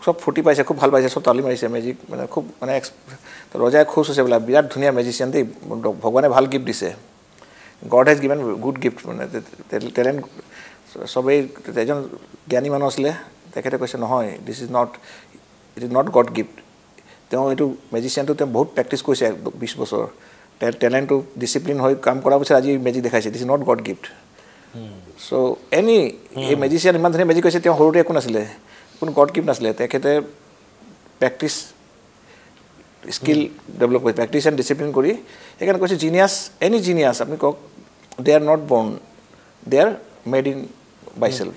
চব ফূৰ্তি পাইছে খুব ভাল পাইছে চব তালি মাৰিছে মেজিক মানে খুব মানে ৰজাই খুচ হৈছে বোলে বিৰাট ধুনীয়া মেজিচিয়ান দেই ভগৱানে ভাল গিফ্ট দিছে god has given good gift মানে টেলেণ্ট চবেই এজন জ্ঞানী মানুহ আছিলে তেখেতে কৈছে নহয় it is not God gift তেওঁ এইটো মেজিচিয়ানটো তেওঁ বহুত প্ৰেক্টিছ কৰিছে 20 বছৰ টেলেণ্টটো ডিচিপ্লিন হৈ কাম কৰাৰ পিছত আজি মেজিক দেখাইছে this is not God gift so' এই মেজিচিয়ান ইমান ধুনীয়া মেজিক কৈছে তেওঁ সৰুতে একো নাছিলে কোনো গড গিফ্ট নাছিলে তেখেতে প্ৰেক্টিছ স্কিল ডেভেলপ কৰি প্ৰেক্টিছ এণ্ড ডিচিপ্লিন কৰি সেইকাৰণে কৈছে জিনিয়াছ এনি জিনিয়াছ আপুনি কওক they are not born they are made in by self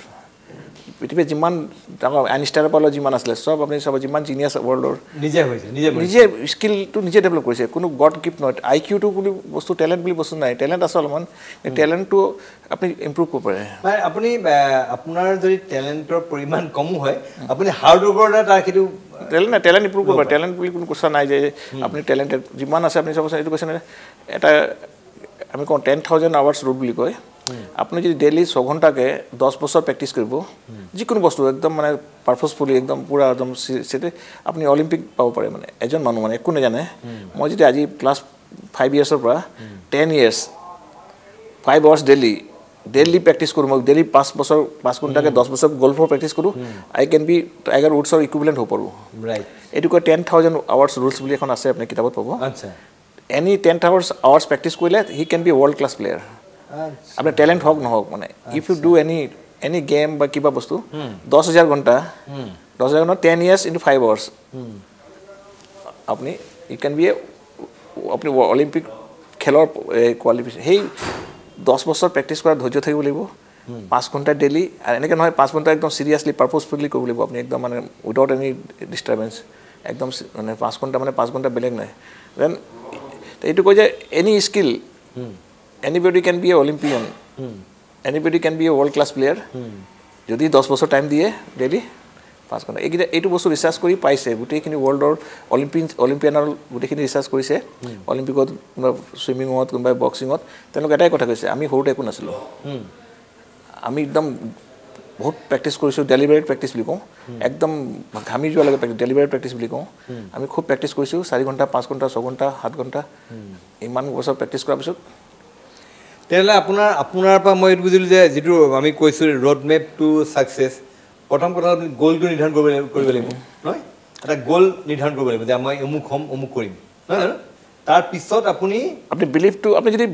পৃথিৱীত যিমান ডাঙৰ আইনষ্টাইনৰ পৰা যিমান আছিলে চব আপুনি চাব যিমান জিনিয়াছ ৱৰ্ল্ডৰ নিজে স্কিলটো নিজে ডেভেলপ কৰিছে কোনো গড গিফ্ট নহয় আই কিউটো বুলি বস্তু টেলেণ্ট বুলি বস্তু নাই টেলেণ্ট আছে অলপমান টেলেণ্টটো আপুনি ইম্প্ৰুভ কৰিব পাৰে আপুনি আপোনাৰ যদি টেলেণ্টৰ পৰিমাণ কমো হয় আপুনি হাৰ্ড ৱৰ্কৰ তাৰ সেইটো টেলেণ্ট ইম্প্ৰুভ কৰিব পাৰে টেলেণ্ট বুলি কোনো কথা নাই যে আপুনি টেলেণ্টেড যিমান আছে আপুনি চাবচোন এইটো কৈছে এটা আমি কওঁ 10,000 আৱাৰ্ছ ৰুল বুলি কয় আপুনি যদি ডেইলি 6 ঘণ্টাকে 10 বছৰ প্ৰেক্টিছ কৰিব যিকোনো বস্তু একদম মানে পাৰপজফুলি একদম পুৰা একদম সেতে আপুনি অলিম্পিক পাব পাৰে মানে এজন মানুহ মানে একো নাজানে মই যদি আজি ক্লাছ 5 ইয়াৰ্ছৰ পৰা 10 ইয়াৰ্ছ 5 আৱাৰ্ছ ডেইলি প্ৰেক্টিছ কৰোঁ মই ডেইলি 5 বছৰ 5 ঘণ্টাকে 10 বছৰ গল্ফৰ প্ৰেক্টিছ কৰোঁ আই কেন বি টাইগাৰ উডছৰ ইকুইভেলেণ্ট হ'ব পাৰোঁ ৰাইট এইটো কয় 10,000 আৱাৰ্ছ ৰুলছ বুলি এখন আছে আপুনি কিতাপত পাব আচ্ছা এনি 10 আৱাৰ্ছ প্ৰেক্টিছ কৰিলে he can be world class player আপোনাৰ টেলেণ্ট হওক নহওক মানে if you do any game বা কিবা বস্তু 10,000 ঘণ্টা 10,000 ঘণ্টা 10 ইয়াৰ্ছ ইনটু 5 আৱাৰ্ছ আপুনি ইউ কেন বি আপুনি অলিম্পিক খেলৰ কোৱালিফিকেশ্যন সেই 10 বছৰ প্ৰেক্টিছ কৰা ধৈৰ্য থাকিব লাগিব 5 ঘণ্টা ডেইলি আৰু এনেকৈ নহয় 5 ঘণ্টা একদম চিৰিয়াছলি পাৰপজফুলি কৰিব লাগিব আপুনি একদম মানে উইদাউট এনি ডিষ্টাৰ্বেঞ্চ একদম মানে 5 ঘণ্টা মানে 5 ঘণ্টা বেলেগ নাই দেন এইটো কয় যে any skill anybody can be an Olympian anybody can be a world class player যদি 10 বছৰ টাইম দিয়ে ডেইলি 5 ঘণ্টা এইটো বস্তু ৰিচাৰ্চ কৰি পাইছে গোটেইখিনি ৱৰ্ল্ডৰ অলিম্পিয়ানৰ গোটেইখিনি ৰিচাৰ্চ কৰিছে অলিম্পিকত সুইমিঙত কোনোবাই বক্সিঙত তেওঁলোকে এটাই কথা কৈছে আমি সৰুতে একো নাছিলোঁ আমি একদম বহুত প্ৰেক্টিছ কৰিছোঁ ডেলিভাৰেট প্ৰেক্টিছ বুলি কওঁ একদম ঘামি যোৱালৈকে ডেলিভাৰেট প্ৰেক্টিছ বুলি কওঁ আমি খুব প্ৰেক্টিছ কৰিছোঁ 4 ঘণ্টা 5 ঘণ্টা 6 ঘণ্টা 7 ঘণ্টা ইমান বছৰ প্ৰেক্টিছ কৰাৰ পিছত তেতিয়াহ'লে আপোনাৰ পৰা মই এইটো বুজিলোঁ যে যিটো আমি কৈছোঁ ৰোড মেপ টু ছাকচেছ প্ৰথম কথা আপুনি গ'লটো নিৰ্ধাৰণ কৰিব লাগিব নহয় এটা গ'ল নিৰ্ধাৰণ কৰিব লাগিব যে মই অমুক হ'ম অমুক কৰিম নহয় জানো তাৰপিছত আপুনি বিলিভটো আপুনি যদি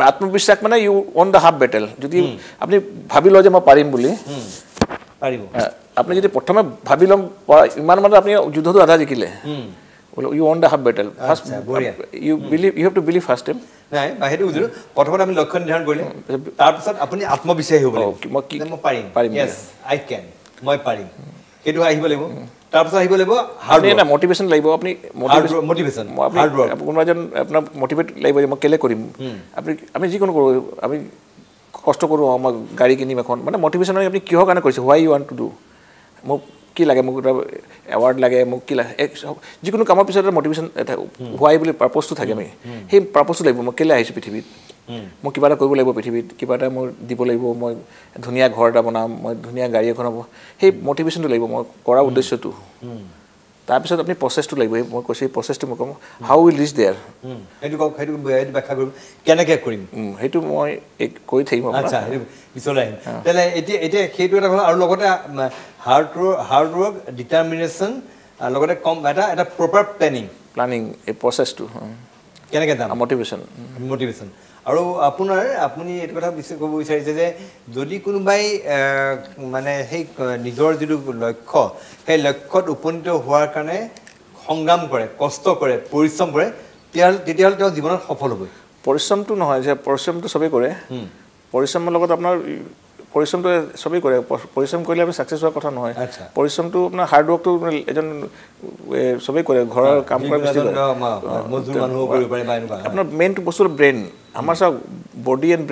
আত্মবিশ্বাস মানে you on the half battle যদি আপুনি ভাবি লয় যে মই পাৰিম বুলি পাৰিব আপুনি যদি প্ৰথমে ভাবি ল'ম ইমান মানে আপুনি যুদ্ধটো আধা জিকিলে you won the half battle first you have to believe first time নাই বাহিৰটো বুজিলোঁ প্ৰথমতে আমি লক্ষ্য নিৰ্ধাৰণ কৰিলে তাৰপিছত আপুনি আত্মবিশ্বাসী হ'ব লাগিব মই পাৰিম yes I can মই পাৰিম সেইটো আহিব লাগিব তাৰপিছত আহিব লাগিব হাৰ্ড না মোটিভেশ্যন লাগিব আপুনি মোটিভেশ্যন হাৰ্ড ওয়াৰ্ক কোনোবা এজন আপোনাক মোটিভেট লাগিব যে মই কেলে কৰিম আমি যিকোনো কৰোঁ আমি কষ্ট কৰোঁ মই গাড়ী কিনিম এখন মানে মোটিভেশ্যন আপুনি কিহৰ কাৰণে কৰিছে why you want to do মোক কি লাগে মোক এটা এৱাৰ্ড লাগে মোক কি লাগে যিকোনো কামৰ পিছত এটা মোটিভেশ্যন এটা হোৱাই বুলি পাৰপজটো থাকে আমি সেই পাৰপজটো লাগিব মই কেলে আহিছোঁ পৃথিৱীত মই কিবা এটা কৰিব লাগিব পৃথিৱীত কিবা এটা মই দিব লাগিব মই ধুনীয়া ঘৰ এটা বনাম মই ধুনীয়া গাড়ী এখন হ'ব সেই মটিভেশ্যনটো লাগিব মই কৰা উদ্দেশ্যটো তাৰপিছত আপুনি প্ৰচেছটো লাগিব মই কৈছোঁ এই প্ৰচেছটো মই ক'ম হাউ উইল ৰিচ দেয়াৰ সেইটো ব্যাখ্যা কৰিম কেনেকৈ কৰিম সেইটো মই কৈ থাকিম আচ্ছা পিছলৈ আহিম তেতিয়াহ'লে এতিয়া সেইটো এটা কথা আৰু লগতে হাৰ্ড ৱৰ্ক ডিটাৰমিনেশ্যন লগতে কম এটা প্ৰপাৰ প্লেনিং এই প্ৰচেছটো কেনেকৈ যাম মটিভেশ্যন আৰু আপুনি এইটো কথা ক'ব বিচাৰিছে যে যদি কোনোবাই মানে সেই নিজৰ যিটো লক্ষ্য সেই লক্ষ্যত উপনীত হোৱাৰ কাৰণে সংগ্ৰাম কৰে কষ্ট কৰে পৰিশ্ৰম কৰে তেতিয়াহ'লে তেওঁ জীৱনত সফল হ'ব পৰিশ্ৰমটো নহয় যে পৰিশ্ৰমটো চবেই কৰে পৰিশ্ৰমৰ লগত আপোনাৰ পৰিশ্ৰমটো চবেই কৰে পৰিশ্ৰম কৰিলে আমি ছাকচেছ হোৱাৰ কথা নহয় পৰিশ্ৰমটো আপোনাৰ হাৰ্ড ৱৰ্কটো এজন চবেই কৰে ঘৰৰ কাম কৰা আপোনাৰ মেইনটো বস্তু ব্ৰেইন আমাৰ চাওক বডি এণ্ড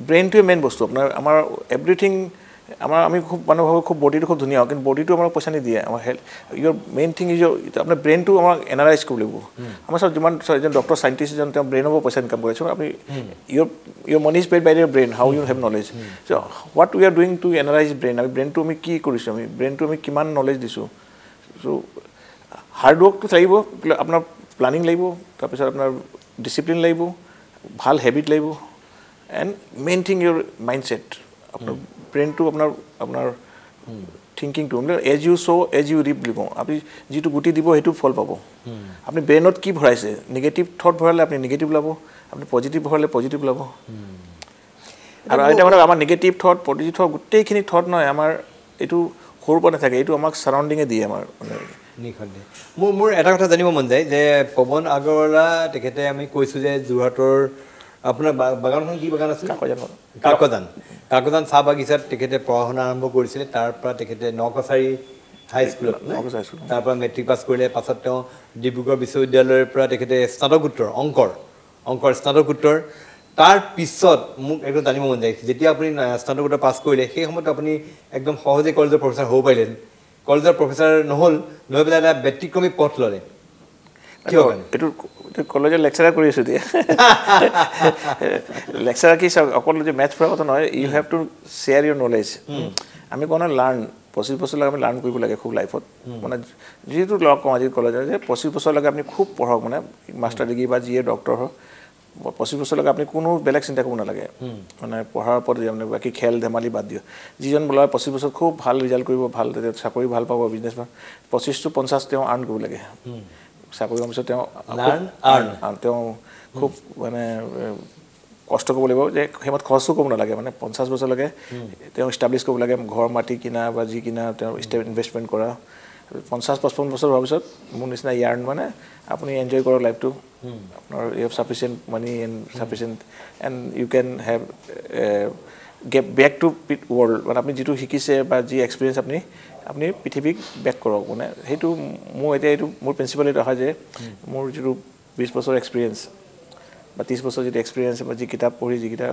ব্ৰেইনটোৱে মেইন বস্তু আপোনাৰ আমাৰ এভৰিথিং আমি খুব মানুহ ভাবোঁ খুব বডিটো খুব ধুনীয়া হয় কিন্তু বডিটো আমাক পইচা নিদিয়ে আমাৰ health your main thing is আপোনাৰ ব্ৰেইনটো আমাক এনালাইজ কৰিব লাগিব আমাৰ চাওক যিমান এজন ডক্টৰ চাইণ্টিষ্ট এজন তেওঁ ব্ৰেইনৰ পৰা পইচা ইনকাম কৰিছে আপুনি your money is paid by your brain how you have knowledge so' what we are doing to analyse brain আমি ব্ৰেইনটো আমি কি কৰিছোঁ আমি ব্ৰেইনটো আমি কিমান নলেজ দিছোঁ চ' হাৰ্ড ৱৰ্কটো লাগিব আপোনাৰ প্লানিং লাগিব তাৰপিছত আপোনাৰ ডিচিপ্লিন লাগিব ভাল হেবিট লাগিব and main thing your mindset আপোনাৰ ব্ৰেইনটো আপোনাৰ থিংকিংটো as you sow' as you reap বুলি কওঁ আপুনি যিটো গুটি দিব সেইটো ফল পাব আপুনি ব্ৰেইনত কি ভৰাইছে নিগেটিভ থট ভৰালে আপুনি নিগেটিভ ওলাব আপুনি পজিটিভ ভৰালে পজিটিভ ওলাব আৰু এতিয়া মানে আমাৰ নিগেটিভ থট পজিটিভ থট গোটেইখিনি থট নহয় আমাৰ এইটো সৰুৰ পৰা নাথাকে এইটো আমাক ছাৰাউণ্ডিঙে দিয়ে আমাৰ মানে মোৰ এটা কথা জানিব মন যায় যে পৱন আগৰৱালা তেখেতে আমি কৈছোঁ যে যোৰহাটৰ আপোনাৰ বাগানখন কি বাগান আছিল কাকজান চাহ বাগিচাত তেখেতে পঢ়া শুনা আৰম্ভ কৰিছিলে তাৰ পৰা তেখেতে নকছাৰী হাইস্কুলত তাৰ পৰা মেট্ৰিক পাছ কৰিলে পাছত তেওঁ ডিব্ৰুগড় বিশ্ববিদ্যালয়ৰ পৰা তেখেতে স্নাতকোত্তৰ অংকৰ স্নাতকোত্তৰ তাৰ পিছত মোক একদম জানিব মন যায় যেতিয়া আপুনি স্নাতকোত্তৰ পাছ কৰিলে সেই সময়ত আপুনি একদম সহজে কলেজৰ প্ৰফেচাৰ হ'ব পাৰিলে কলেজৰ প্ৰফেচাৰ নহ'ল লৈ পেলাই এটা ব্যতিক্ৰমী পথ ল'লে এইটো কলেজৰ লেকচাৰাৰ কৰি আছোঁ এতিয়া লেকচাৰাৰ কি চাওক অকল যে মেথছ পঢ়াৰ কথা নহয় you have to share your knowledge আমি কোৱা লাৰ্ণ 25 বছৰলৈকে আমি লাৰ্ণ কৰিব লাগে খুব লাইফত মানে যিটো লগ কওঁ আজি কলেজৰ যে 25 বছৰলৈকে আপুনি খুব পঢ়ক মানে মাষ্টাৰ ডিগ্ৰী বা যিয়ে ডক্টৰ হওক 25 বছৰলৈকে আপুনি কোনো বেলেগ চিন্তা কৰিব নালাগে মানে পঢ়াৰ ওপৰত মানে বাকী খেল ধেমালি বাদ দিয়ক যিজন ল'ৰাই 25 বছৰ খুব ভাল ৰিজাল্ট কৰিব ভাল চাকৰি ভাল পাব বিজনেছ 25 to 50 তেওঁ আৰ্ণ কৰিব লাগে চাকৰি হোৱাৰ পিছত তেওঁ খুব মানে কষ্ট কৰিব লাগিব যে সেইমত খৰচো কৰিব নালাগে মানে 50 বছৰলৈকে তেওঁ ইষ্টাব্লিছ কৰিব লাগে ঘৰ মাটি কিনা বা যি কিনা তেওঁ ইনভেষ্টমেণ্ট কৰা 50-55 বছৰ হোৱাৰ পিছত মোৰ নিচিনা ইয়াৰ্ণ মানে আপুনি এনজয় কৰক লাইফটো আপোনাৰ you have sufficient money and sufficient and you can have get back to world মানে আপুনি যিটো শিকিছে বা যি এক্সপিৰিয়েঞ্চ আপুনি পৃথিৱীক বেক কৰক মানে সেইটো মোৰ এতিয়া এইটো মোৰ প্ৰিন্সিপাল এটা হয় যে মোৰ যিটো 20 বছৰ এক্সপিৰিয়েঞ্চ বা 30 বছৰ যিটো এক্সপিৰিয়েঞ্চ বা যি কিতাপ পঢ়ি যিকেইটা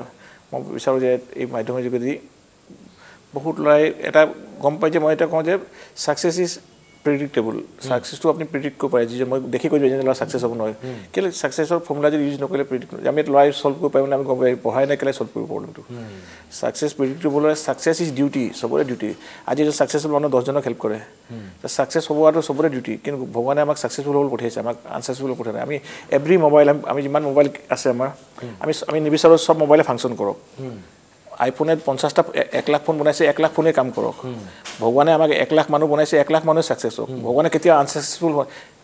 মই বিচাৰোঁ যে এই মাধ্যমৰ যোগেদি বহুত ল'ৰাই এটা গম পাই যে মই এটা কওঁ যে ছাকচেছ ইজ প্ৰেডিক্টেবল ছাকচেছটো আপুনি প্ৰেডিক্ট কৰিব পাৰে যিজন মই দেখি কৈ যে ল'ৰা ছাকচেছ হ'ব নহয় কেলে ছাকচেছৰ ফৰ্মুলা যদি ইউজ নকৰিলে প্ৰেডিক্ট আমি ল'ৰাই ছল্ভ কৰিব পাৰিম আমি গম পাই পঢ়াই নাই কেলে ছল্ভ কৰিব প্ৰব্লেমটো success predictable success is duty চবৰে ডিউটি আজি যে ছাকচেছফুল মানুহ 10 জনক হেল্প কৰে ছাকচেছ হোৱাটো চবৰে ডিউটি কিন্তু ভগৱানে আমাক ছাকচেছফুল হ'ব পঠিয়াইছে আমাক আনছাকচেছফুল পঠিয়াই নাই আমি এভৰি মোবাইল আমি যিমান মোবাইল আছে আমাৰ আমি নিবিচাৰোঁ চব মোবাইলে ফাংচন কৰক আইফোনে 50টা 1 লাখ ফোন বনাইছে 1 লাখ ফোনে কাম কৰক ভগৱানে আমাক 1 লাখ মানুহ বনাইছে 1 লাখ মানুহ ছাকচেছ হওক ভগৱানে কেতিয়া আনছাকচেছফুল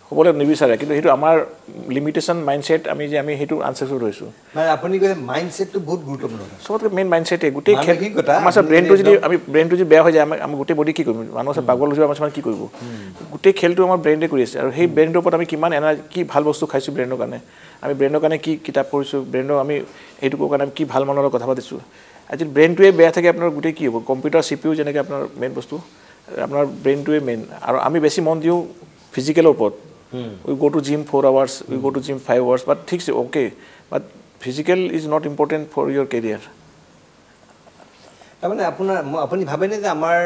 হ'বলৈ নিবিচাৰে কিন্তু সেইটো আমাৰ লিমিটেশ্যন মাইণ্ডছেট আমি সেইটো আনছাকচেছফুল হৈছোঁ মানে আপুনি কৈছে মাইণ্ডছেটটো বহুত গুৰুত্বপূৰ্ণ চবতকৈ মেইন মাইণ্ডছেটে গোটেই আমাৰ ব্ৰেইনটো যদি যদি বেয়া হৈ যায় আমি গোটেই বডি কি কৰিম মানুহ পাগল হৈ আমাৰ কি কৰিব গোটেই খেলটো আমাৰ ব্ৰেইনে কৰি আছে আৰু সেই ব্ৰেইনটোৰ ওপৰত আমি কিমান কি ভাল বস্তু খাইছোঁ ব্ৰেইনৰ কাৰণে আমি ব্ৰেইনৰ কাৰণে কি কিতাপ পঢ়িছোঁ ব্ৰেইনৰ আমি সেইটো কাৰণে আমি কি ভাল মানুহৰ লগত কথা পাতিছোঁ আজি ব্ৰেইনটোৱে বেয়া থাকে আপোনাৰ গোটেই কি হ'ব কম্পিউটাৰ CPU যেনেকৈ আপোনাৰ মেইন বস্তু আপোনাৰ ব্ৰেইনটোৱে মেইন আৰু আমি বেছি মন দিওঁ ফিজিকেলৰ ওপৰত we go to gym 4 hours we go to gym 5 hours but ঠিক আছে okay but physical is not important for your career তাৰমানে আপুনি ভাবেনে যে আমাৰ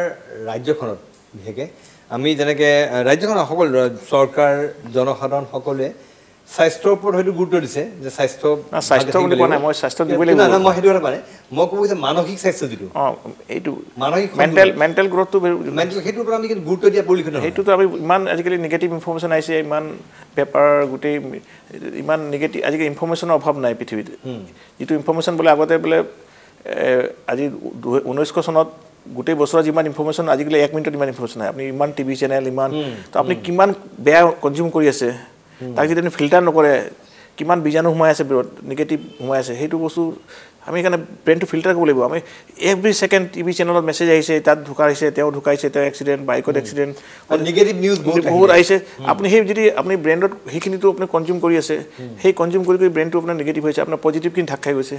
ৰাজ্যখনত বিশেষকৈ আমি যেনেকৈ ৰাজ্যখনত সকলো চৰকাৰ জনসাধাৰণ সকলোৱে স্বাস্থ্যৰ ওপৰত হয়তো গুৰুত্ব দিছে যে স্বাস্থ্য বুলি কোৱা নাই মই স্বাস্থ্য দিব লাগিব মই সেইটো কথা মানে মই ক'ব যে মানসিক স্বাস্থ্য যিটো এইটো মানসিক মেণ্টেল গ্ৰথটো সেইটোৰ ওপৰত আমি কিন্তু গুৰুত্ব দিয়া পৰিলক্ষিত সেইটোতো আমি ইমান আজিকালি নিগেটিভ ইনফৰ্মেশ্যন আহিছে ইমান পেপাৰ গোটেই ইমান নিগেটিভ আজিকালি ইনফৰ্মেশ্যনৰ অভাৱ নাই পৃথিৱীত যিটো ইনফৰ্মেশ্যন বোলে আগতে বোলে আজি 1900 চনত গোটেই বছৰত যিমান ইনফৰ্মেশ্যন আজিকালি 1 মিনিটত ইমান ইনফৰ্মেশ্যন নাই আপুনি ইমান টিভি চেনেল ইমান তো আপুনি কিমান বেয়া কনজিউম কৰি আছে তাক যদি আপুনি ফিল্টাৰ নকৰে কিমান বীজাণু সোমাই আছে নিগেটিভ সোমাই আছে সেইটো বস্তু আমি সেইকাৰণে ব্ৰেইনটো ফিল্টাৰ কৰিব লাগিব আমি এভৰি ছেকেণ্ড টিভি চেনেলত মেছেজ আহিছে তাত ঢুকাইছে তেওঁ এক্সিডেণ্ট বাইকত এক্সিডেণ্ট নিগেটিভ নিউজ বহুত আহিছে আপুনি সেই যদি আপুনি ব্ৰেইনত সেইখিনিতো আপুনি কনজিউম কৰি আছে সেই কনজিউম কৰি ব্ৰেইনটো আপোনাৰ নিগেটিভ হৈছে আপোনাৰ পজিটিভখিনি ঢাক খাই গৈছে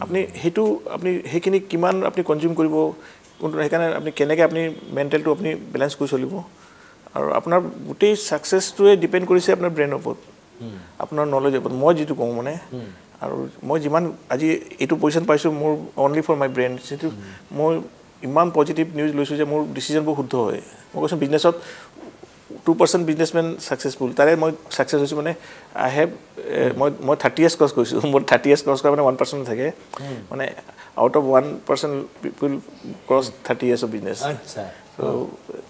আপুনি সেইখিনি কিমান আপুনি কনজিউম কৰিব সেইকাৰণে আপুনি কেনেকৈ আপুনি মেণ্টেলটো আপুনি বেলেঞ্চ কৰি চলিব আৰু আপোনাৰ গোটেই ছাকচেছটোৱে ডিপেণ্ড কৰিছে আপোনাৰ ব্ৰেইনৰ ওপৰত আপোনাৰ নলেজৰ ওপৰত মই যিটো কওঁ মানে আৰু মই যিমান আজি এইটো পজিশ্যন পাইছোঁ মোৰ অনলি ফৰ মাই ব্ৰেইন যিটো মই ইমান পজিটিভ নিউজ লৈছোঁ যে মোৰ ডিচিশ্যনবোৰ শুদ্ধ হয় মই কৈছোঁ বিজনেছত 2% বিজনেছমেন ছাকচেছফুল তাৰে মই ছাকচেছ হৈছোঁ মানে আই হেভ মই 30 years ক্ৰছ কৰিছোঁ মোৰ 30 years ক্ৰছ কৰা মানে 1% থাকে মানে out of 1% people cross 30 years of business তো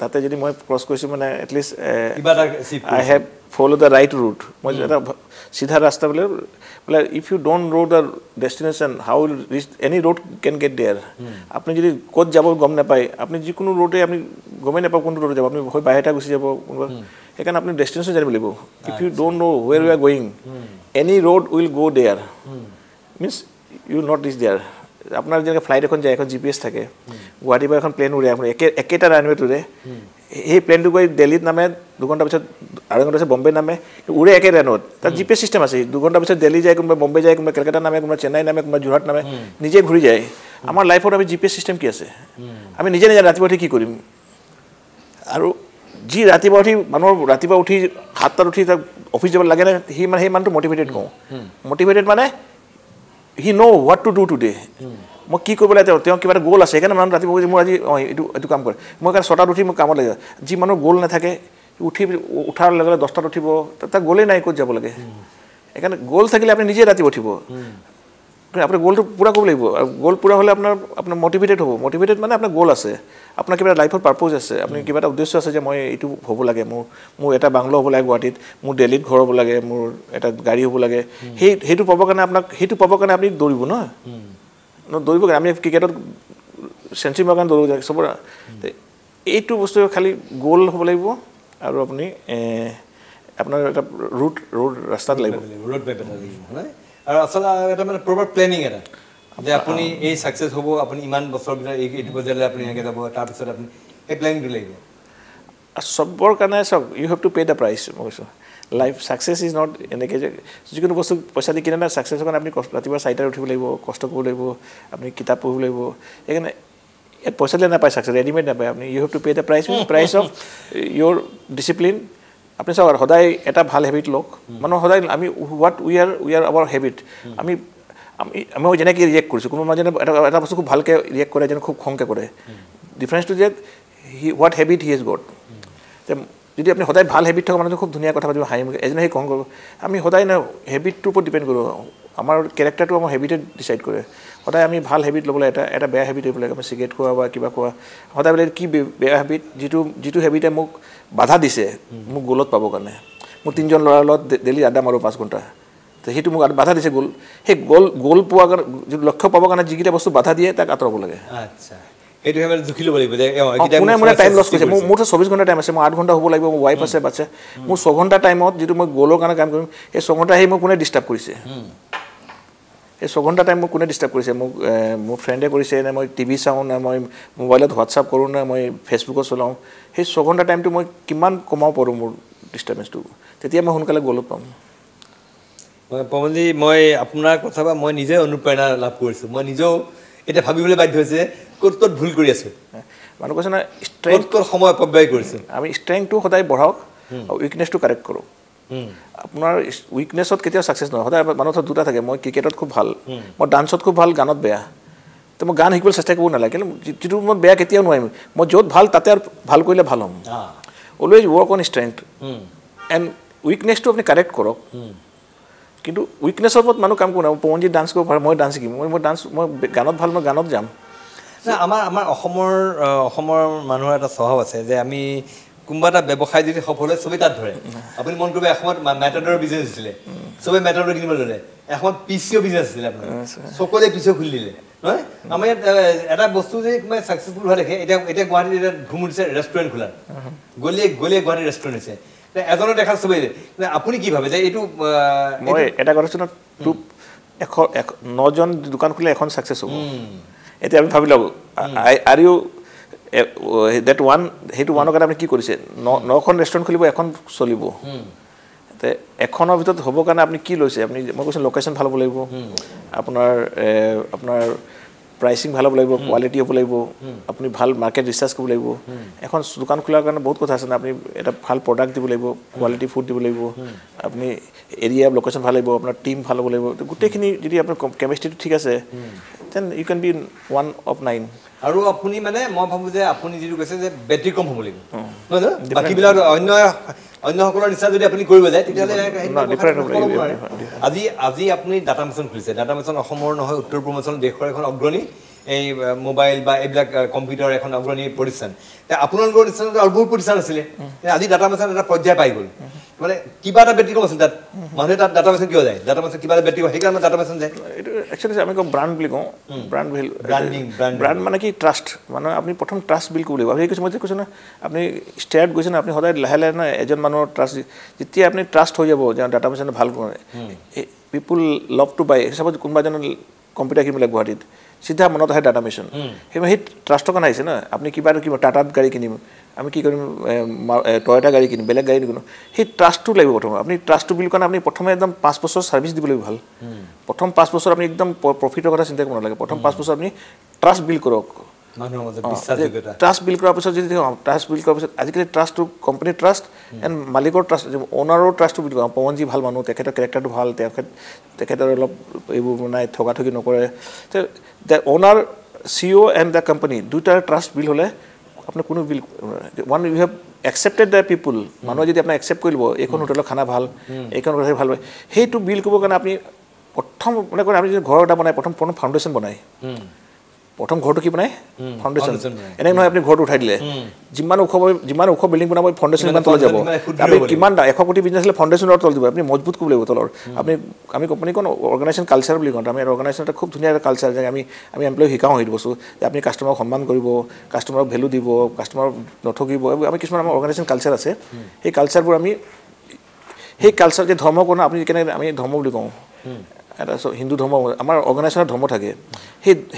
তাতে যদি মই ক্ৰছ কৰিছোঁ মানে at least I have follow' the right route মই এটা চিধা ৰাস্তা বোলে if you don't know the destination how will reach any road can get there আপুনি যদি ক'ত যাব গম নাপায় আপুনি যিকোনো ৰোডে আপুনি গমেই নাপায় কোনটো ৰোডে যাব আপুনি হয় বাহিৰতে গুচি যাব কোনোবা সেইকাৰণে আপুনি ডেষ্টিনেশ্যন জানিব লাগিব if you don't know where you are going any road will go' there means you will not reach there আপোনাৰ যেনেকৈ ফ্লাইট এখন যায় এখন GPS থাকে গুৱাহাটীৰ পৰা এখন প্লেন উৰে আপুনি একেটা ৰানৱেত উৰে সেই প্লেনটো গৈ দিল্লীত নামে 2 ঘণ্টাৰ পিছত আৰু ঘণ্টা পিছত বম্বে নামে উৰে একে ৰেনত তাত GPS চিষ্টেম আছে 2 ঘণ্টাৰ পিছত দিল্লী যায় কোনোবা বম্বে যায় কোনোবা কলকাতা নামে কোনোবা চেন্নাই নামে কোনোবা যোৰহাট নামে নিজে ঘূৰি যায় আমাৰ লাইফত আমি GPS চিষ্টেম কি আছে আমি নিজে ৰাতিপুৱা উঠি কি কৰিম আৰু যি ৰাতিপুৱা উঠি মানুহৰ ৰাতিপুৱা উঠি 7টাত উঠি তাক অফিচ যাব লাগে নে সেই মানুহটো মটিভেটেড কওঁ মটিভেটেড মানে he know what to do today মই কি কৰিব লাগে তেওঁ কিবা এটা গ'ল আছে সেইকাৰণে মানুহ ৰাতিপুৱা মোৰ আজি এইটো কাম কৰে মই কাৰণ 6টাত উঠি মই কামত লাগে যি মানুহৰ গ'ল নাথাকে উঠাৰ লগে লগে 10টাত উঠিব তাৰ গ'লেই নাই ক'ত যাব লাগে সেইকাৰণে গ'ল থাকিলে আপুনি নিজে ৰাতি উঠিব আপুনি গ'লটো পূৰা কৰিব লাগিব আৰু গ'ল পূৰা হ'লে আপোনাৰ মটিভেটেড হ'ব মটিভেটেড মানে আপোনাৰ গ'ল আছে আপোনাৰ কিবা লাইফৰ পাৰ্পজ আছে আপুনি কিবা এটা উদ্দেশ্য আছে যে মই এইটো হ'ব লাগে মোৰ এটা বাংলো হ'ব লাগে গুৱাহাটীত মোৰ দিল্লীত ঘৰ হ'ব লাগে মোৰ এটা গাড়ী হ'ব লাগে সেইটো পাবৰ কাৰণে আপুনি দৌৰিব ন দৌৰিব কাৰণে আমি ক্ৰিকেটত চেঞ্চুৰী মাৰ কাৰণে দৌৰিব যায় চবৰে এইটো বস্তু খালি গ'ল হ'ব লাগিব আৰু আপুনি আপোনাৰ এটা ৰুট ৰাস্তাত লাগিব ৰুট মেপ এটা লাগিব হয় আৰু আচলতে এটা মানে প্ৰপাৰ প্লেনিং এটা যে আপুনি এই সাকসেস হ'ব আপুনি ইমান বছৰ ভিতৰত এইটো বজাৰলৈ আপুনি এনেকৈ যাব তাৰপিছত আপুনি এই প্লেনিংটো লাগিব চবৰ কাৰণে চাওক you have to pay the price মই কৈছোঁ লাইফ সাকসেস ইজ নট এনেকৈ যে যিকোনো বস্তু পইচা দি কিনে না সাকসেসৰ কাৰণে আপুনি ৰাতিপুৱা 4টাত উঠিব লাগিব কষ্ট কৰিব লাগিব আপুনি কিতাপ পঢ়িব লাগিব সেইকাৰণে ইয়াত পইচা দিলে নাপায় সাকসেস ৰেডিমেড নাপায় আপুনি you have to pay the price of your discipline আপুনি চাওক সদায় এটা ভাল হেবিট লওক মানে সদায় আমি what we are our habit আমি যেনেকৈ ৰিয়েক্ট কৰিছোঁ কোনোবা যেনে এটা বস্তু খুব ভালকৈ ৰিয়েক্ট কৰে যেনে খুব খংকৈ কৰে ডিফাৰেঞ্চটো যে what habit he has gut যদি আপুনি সদায় ভাল হেবিট থকা মানুহটো খুব ধুনীয়া কথা পাতিব হাঁহি এজনে সেই খং কৰিব আমি সদায় হেবিটটোৰ ওপৰত ডিপেণ্ড কৰোঁ আমাৰ কেৰেক্টাৰটো আমাৰ হেবিটে ডিচাইড কৰে সদায় আমি ভাল হেবিট ল'বলৈ এটা বেয়া হেবিট ল'ব লাগে আমি চিগাৰেট খোৱা বা কিবা খোৱা সদায় বোলে কি বেয়া হেবিট যিটো হেবিটে মোক বাধা দিছে মোক গ'লত পাবৰ কাৰণে মোৰ 3জন ল'ৰাৰ লগত ডেইলি আড্ডা মাৰোঁ 5 ঘণ্টা তো সেইটো মোক বাধা দিছে সেই গ'ল পোৱাৰ কাৰণে যিটো লক্ষ্য পাবৰ কাৰণে যিকেইটা বস্তু বাধা দিয়ে তাক আঁতৰাব লাগে আচ্ছা এইটো আমি জুখি ল'ব লাগিব যে কোনে টাইম লছ কৰিছে মোৰ 24 ঘণ্টা টাইম আছে মোৰ 8 ঘণ্টা হ'ব লাগিব মোৰ ৱাইফ আছে বাচ্চা মোৰ 6 ঘণ্টা টাইমত যিটো মই গ'লৰ কাৰণে কাম কৰিম এই 6 ঘণ্টা আহি মোক কোনে ডিষ্টাৰ্ব কৰিছে এই 6 ঘণ্টা টাইম মোক কোনে ডিষ্টাৰ্ব কৰিছে মোক মোৰ ফ্ৰেণ্ডে কৰিছে নে মই টিভি চাওঁ নে মই মোবাইলত হোৱাটছআপ কৰোঁ নে মই ফেচবুকত চলাওঁ সেই 6 ঘণ্টা টাইমটো মই কিমান কমাব পাৰোঁ মোৰ ডিষ্টাৰ্বেঞ্চটো তেতিয়া মই সোনকালে গ'লত পাম পৱনজি মই আপোনাৰ কথা বা মই নিজে অনুপ্ৰেৰণা লাভ কৰিছোঁ মই নিজেও এটা ভাবিবলৈ বাধ্য হৈছে ক'ত ভুল কৰি আছোঁ মানুহ কৈছে না ক'ত সময় অপব্যয় কৰিছোঁ আমি ষ্ট্ৰেংথটো সদায় বঢ়াওক আৰু উইকনেছটো কাৰেক্ট কৰোঁ আপোনাৰ উইকনেছত কেতিয়াও ছাকচেছ নহয় সদায় মানুহৰ দুটা থাকে মই ক্ৰিকেটত খুব ভাল মই ডান্সত খুব ভাল গানত বেয়া তো মই গান শিকিবলৈ চেষ্টা কৰিব নালাগে কিন্তু যিটো মই বেয়া কেতিয়াও নোৱাৰিম মই য'ত ভাল তাতে আৰু ভাল কৰিলে ভাল হ'ম always work on strength and উইকনেছটো আপুনি কাৰেক্ট কৰক কিন্তু উইকনেছৰ ওপৰত মানুহ কাম কৰোঁ না পৱনজি ডান্স কৰিব পাৰে মই ডান্স শিকিম মই গানত ভাল মই গানত যাম আমাৰ অসমৰ মানুহৰ এটা স্বভাৱ আছে যে আমি কোনোবা এটা ব্যৱসায় যদি সফল হয় চবেই তাত ধৰে আপুনি মন কৰিব এসময়ত মেটাডৰ বিজনেছ আছিলে চবেই মেটাডৰ কিনিব ল'লে এসময়ত পিচিঅ' বিজনেছ আছিলে আপোনাৰ সকলোৱে পিচিঅ' খুলি দিলে নহয় আমাৰ ইয়াত এটা বস্তু যে কোনোবাই ছাকচেছফুল হোৱা দেখে এতিয়া গুৱাহাটীত এতিয়া ধুম উঠিছে ৰেষ্টুৰেণ্ট খোলাৰ গলিয়ে গুৱাহাটীত ৰেষ্টুৰেণ্ট হৈছে এজনৰ দেখা চবেই আপুনি কি ভাবে যে এইটো মই এটা কথা শুনক 9জন দোকান খুলিলে এখন ছাকচেছ হ'ব এতিয়া আমি ভাবি লওঁ আৰ ইউ ডেট ওৱান সেইটো ওৱানৰ কাৰণে আপুনি কি কৰিছে 9খন ৰেষ্টুৰেণ্ট খুলিব এখন চলিব তে এখনৰ ভিতৰত হ'বৰ কাৰণে আপুনি কি লৈছে আপুনি মই কৈছোঁ লোকেশ্যন ভাল হ'ব লাগিব আপোনাৰ প্ৰাইচিং ভাল হ'ব লাগিব কোৱালিটি হ'ব লাগিব আপুনি ভাল মাৰ্কেট ৰিচাৰ্চ কৰিব লাগিব এখন দোকান খোলাৰ কাৰণে বহুত কথা আছে না আপুনি এটা ভাল প্ৰডাক্ট দিব লাগিব কোৱালিটি ফুড দিব লাগিব আপুনি এৰিয়া লোকেশ্যন ভাল লাগিব আপোনাৰ টীম ভাল হ'ব লাগিব গোটেইখিনি যদি আপোনাৰ কেমিষ্ট্ৰিটো ঠিক আছে then you can be 1 of 9 আৰু আপুনি মানে মই ভাবোঁ যে আপুনি যিটো কৈছে যে বেটাৰী কম হ'ব লাগিব নহয় জানো বাকীবিলাক অন্যসকলৰ নিচিনা যদি আপুনি কৰিব যায় তেতিয়াহ'লে আজি আপুনি ডাটা মিছন খুলিছে ডাটা মিছন অসমৰ নহয় উত্তৰ পূৰ্বাঞ্চল দেশৰ এখন অগ্ৰণী এই মোবাইল বা এইবিলাক কম্পিউটাৰ এখন অগ্ৰণী প্ৰতিষ্ঠান আপোনালোকৰ নিচিনা আৰু বহুত প্ৰতিষ্ঠান আছিলে আজি ডাটা মিছন এটা পৰ্যায় পাই গ'ল মানে কিবা এটা বেটাৰী কম আছিল তাত মানুহে তাত ডাটা মেচিন কিয় যায় ডাটা মেচিন কিবা এটা বেটাৰী সেইকাৰণে ডাটা মেচিন যায় এইটো একচুৱেলি আমি কওঁ ব্ৰাণ্ড বুলি কওঁ ব্ৰাণ্ড মানে কি ট্ৰাষ্ট মানে আপুনি প্ৰথম ট্ৰাষ্ট বিল্ড কৰিব লাগিব আপুনি কৈছে মই যে কৈছোঁ না আপুনি ষ্টেয়াৰত গৈছে না আপুনি সদায় লাহে লাহে না এজন মানুহৰ ট্ৰাষ্ট যেতিয়া আপুনি ট্ৰাষ্ট হৈ যাব যে ডাটা মেচিন ভাল কৰে পিপুল লাভ টু বাই হিচাপত কোনোবা এজন কম্পিউটাৰ কিনিব লাগে গুৱাহাটীত চিধা মনত আহে ডাটা মেচিন সেই ট্ৰাষ্টৰ কাৰণে আহিছে না আপুনি কিবা এটা কিনিব টাটাত গাড়ী কিনিম আমি কি কৰিম টয়টা গাড়ী কিনিম বেলেগ গাড়ী নিকিনো সেই ট্ৰাষ্টটো লাগিব প্ৰথমে আপুনি ট্ৰাষ্টটো বিল্ড কাৰণে আপুনি প্ৰথমে একদম 5 বছৰ ছাৰ্ভিচ দিব লাগিব ভাল প্ৰথম 5 বছৰ আপুনি একদম প্ৰফিটৰ কথা চিন্তা কৰিব নালাগে প্ৰথম 5 বছৰ আপুনি ট্ৰাষ্ট বিল্ড কৰক ট্ৰাষ্ট বিল্ড কৰাৰ পিছত যদি ট্ৰাষ্ট বিল্ড কৰাৰ পিছত আজিকালি ট্ৰাষ্টটো কোম্পানীৰ ট্ৰাষ্ট এণ্ড মালিকৰ ট্ৰাষ্ট অ'নাৰৰ ট্ৰাষ্টটো বিল্ড কৰা পৱনজী ভাল মানুহ তেখেতৰ কেৰেক্টাৰটো ভাল তেখেতৰ অলপ এইবোৰ নাই ঠগাঠগি নকৰে the owner CEO and the company দুটাৰ ট্ৰাষ্ট বিল্ড হ'লে আপোনাৰ কোনো বিল ওৱান you have accepted the people মানুহে যদি আপোনাক একচেপ্ট কৰি ল'ব এইখন হোটেলৰ খানা ভাল এইখন হোটেল ভাল হয় সেইটো বিল্ড কৰিবৰ কাৰণে আপুনি প্ৰথম মানে আপুনি যদি ঘৰ এটা বনাই প্ৰথম ফাউণ্ডেশ্যন বনায় প্ৰথম ঘৰটো কি বনায় ফাউণ্ডেশ্যন এনেকৈ নহয় আপুনি ঘৰটো উঠাই দিলে যিমান ওখ বিল্ডিং বনাব ফাউণ্ডেশ্যন ইমান তলত যাব আপুনি কিমান 100 কোটি বিজনেছ হ'লে ফাউণ্ডেশ্যনৰ তল দিব আপুনি মজবুত কৰিব লাগিব তলৰ আমি কোম্পানীখন অৰ্গেনাইজেশ্যন কালচাৰ বুলি কওঁ আমি অৰ্গেনাইজেশ্যন এটা খুব ধুনীয়া এটা কালচাৰ যে আমি এমপ্লয়ী শিকাওঁ সেইটো বস্তু যে আপুনি কাষ্টমাৰক সন্মান কৰিব কাষ্টমাৰক ভেলু দিব কাষ্টমাৰক নঠগিব আমি কিছুমান আমাৰ অৰ্গেনাইজেশ্যন কালচাৰ আছে সেই কালচাৰবোৰ আমি সেই কালচাৰ যে ধৰ্ম কৰোঁ আপুনি কেনেকৈ আমি ধৰ্ম বুলি কওঁ এটা হিন্দু ধৰ্ম আমাৰ অৰ্গেনাইজেশ্যনৰ ধৰ্ম থাকে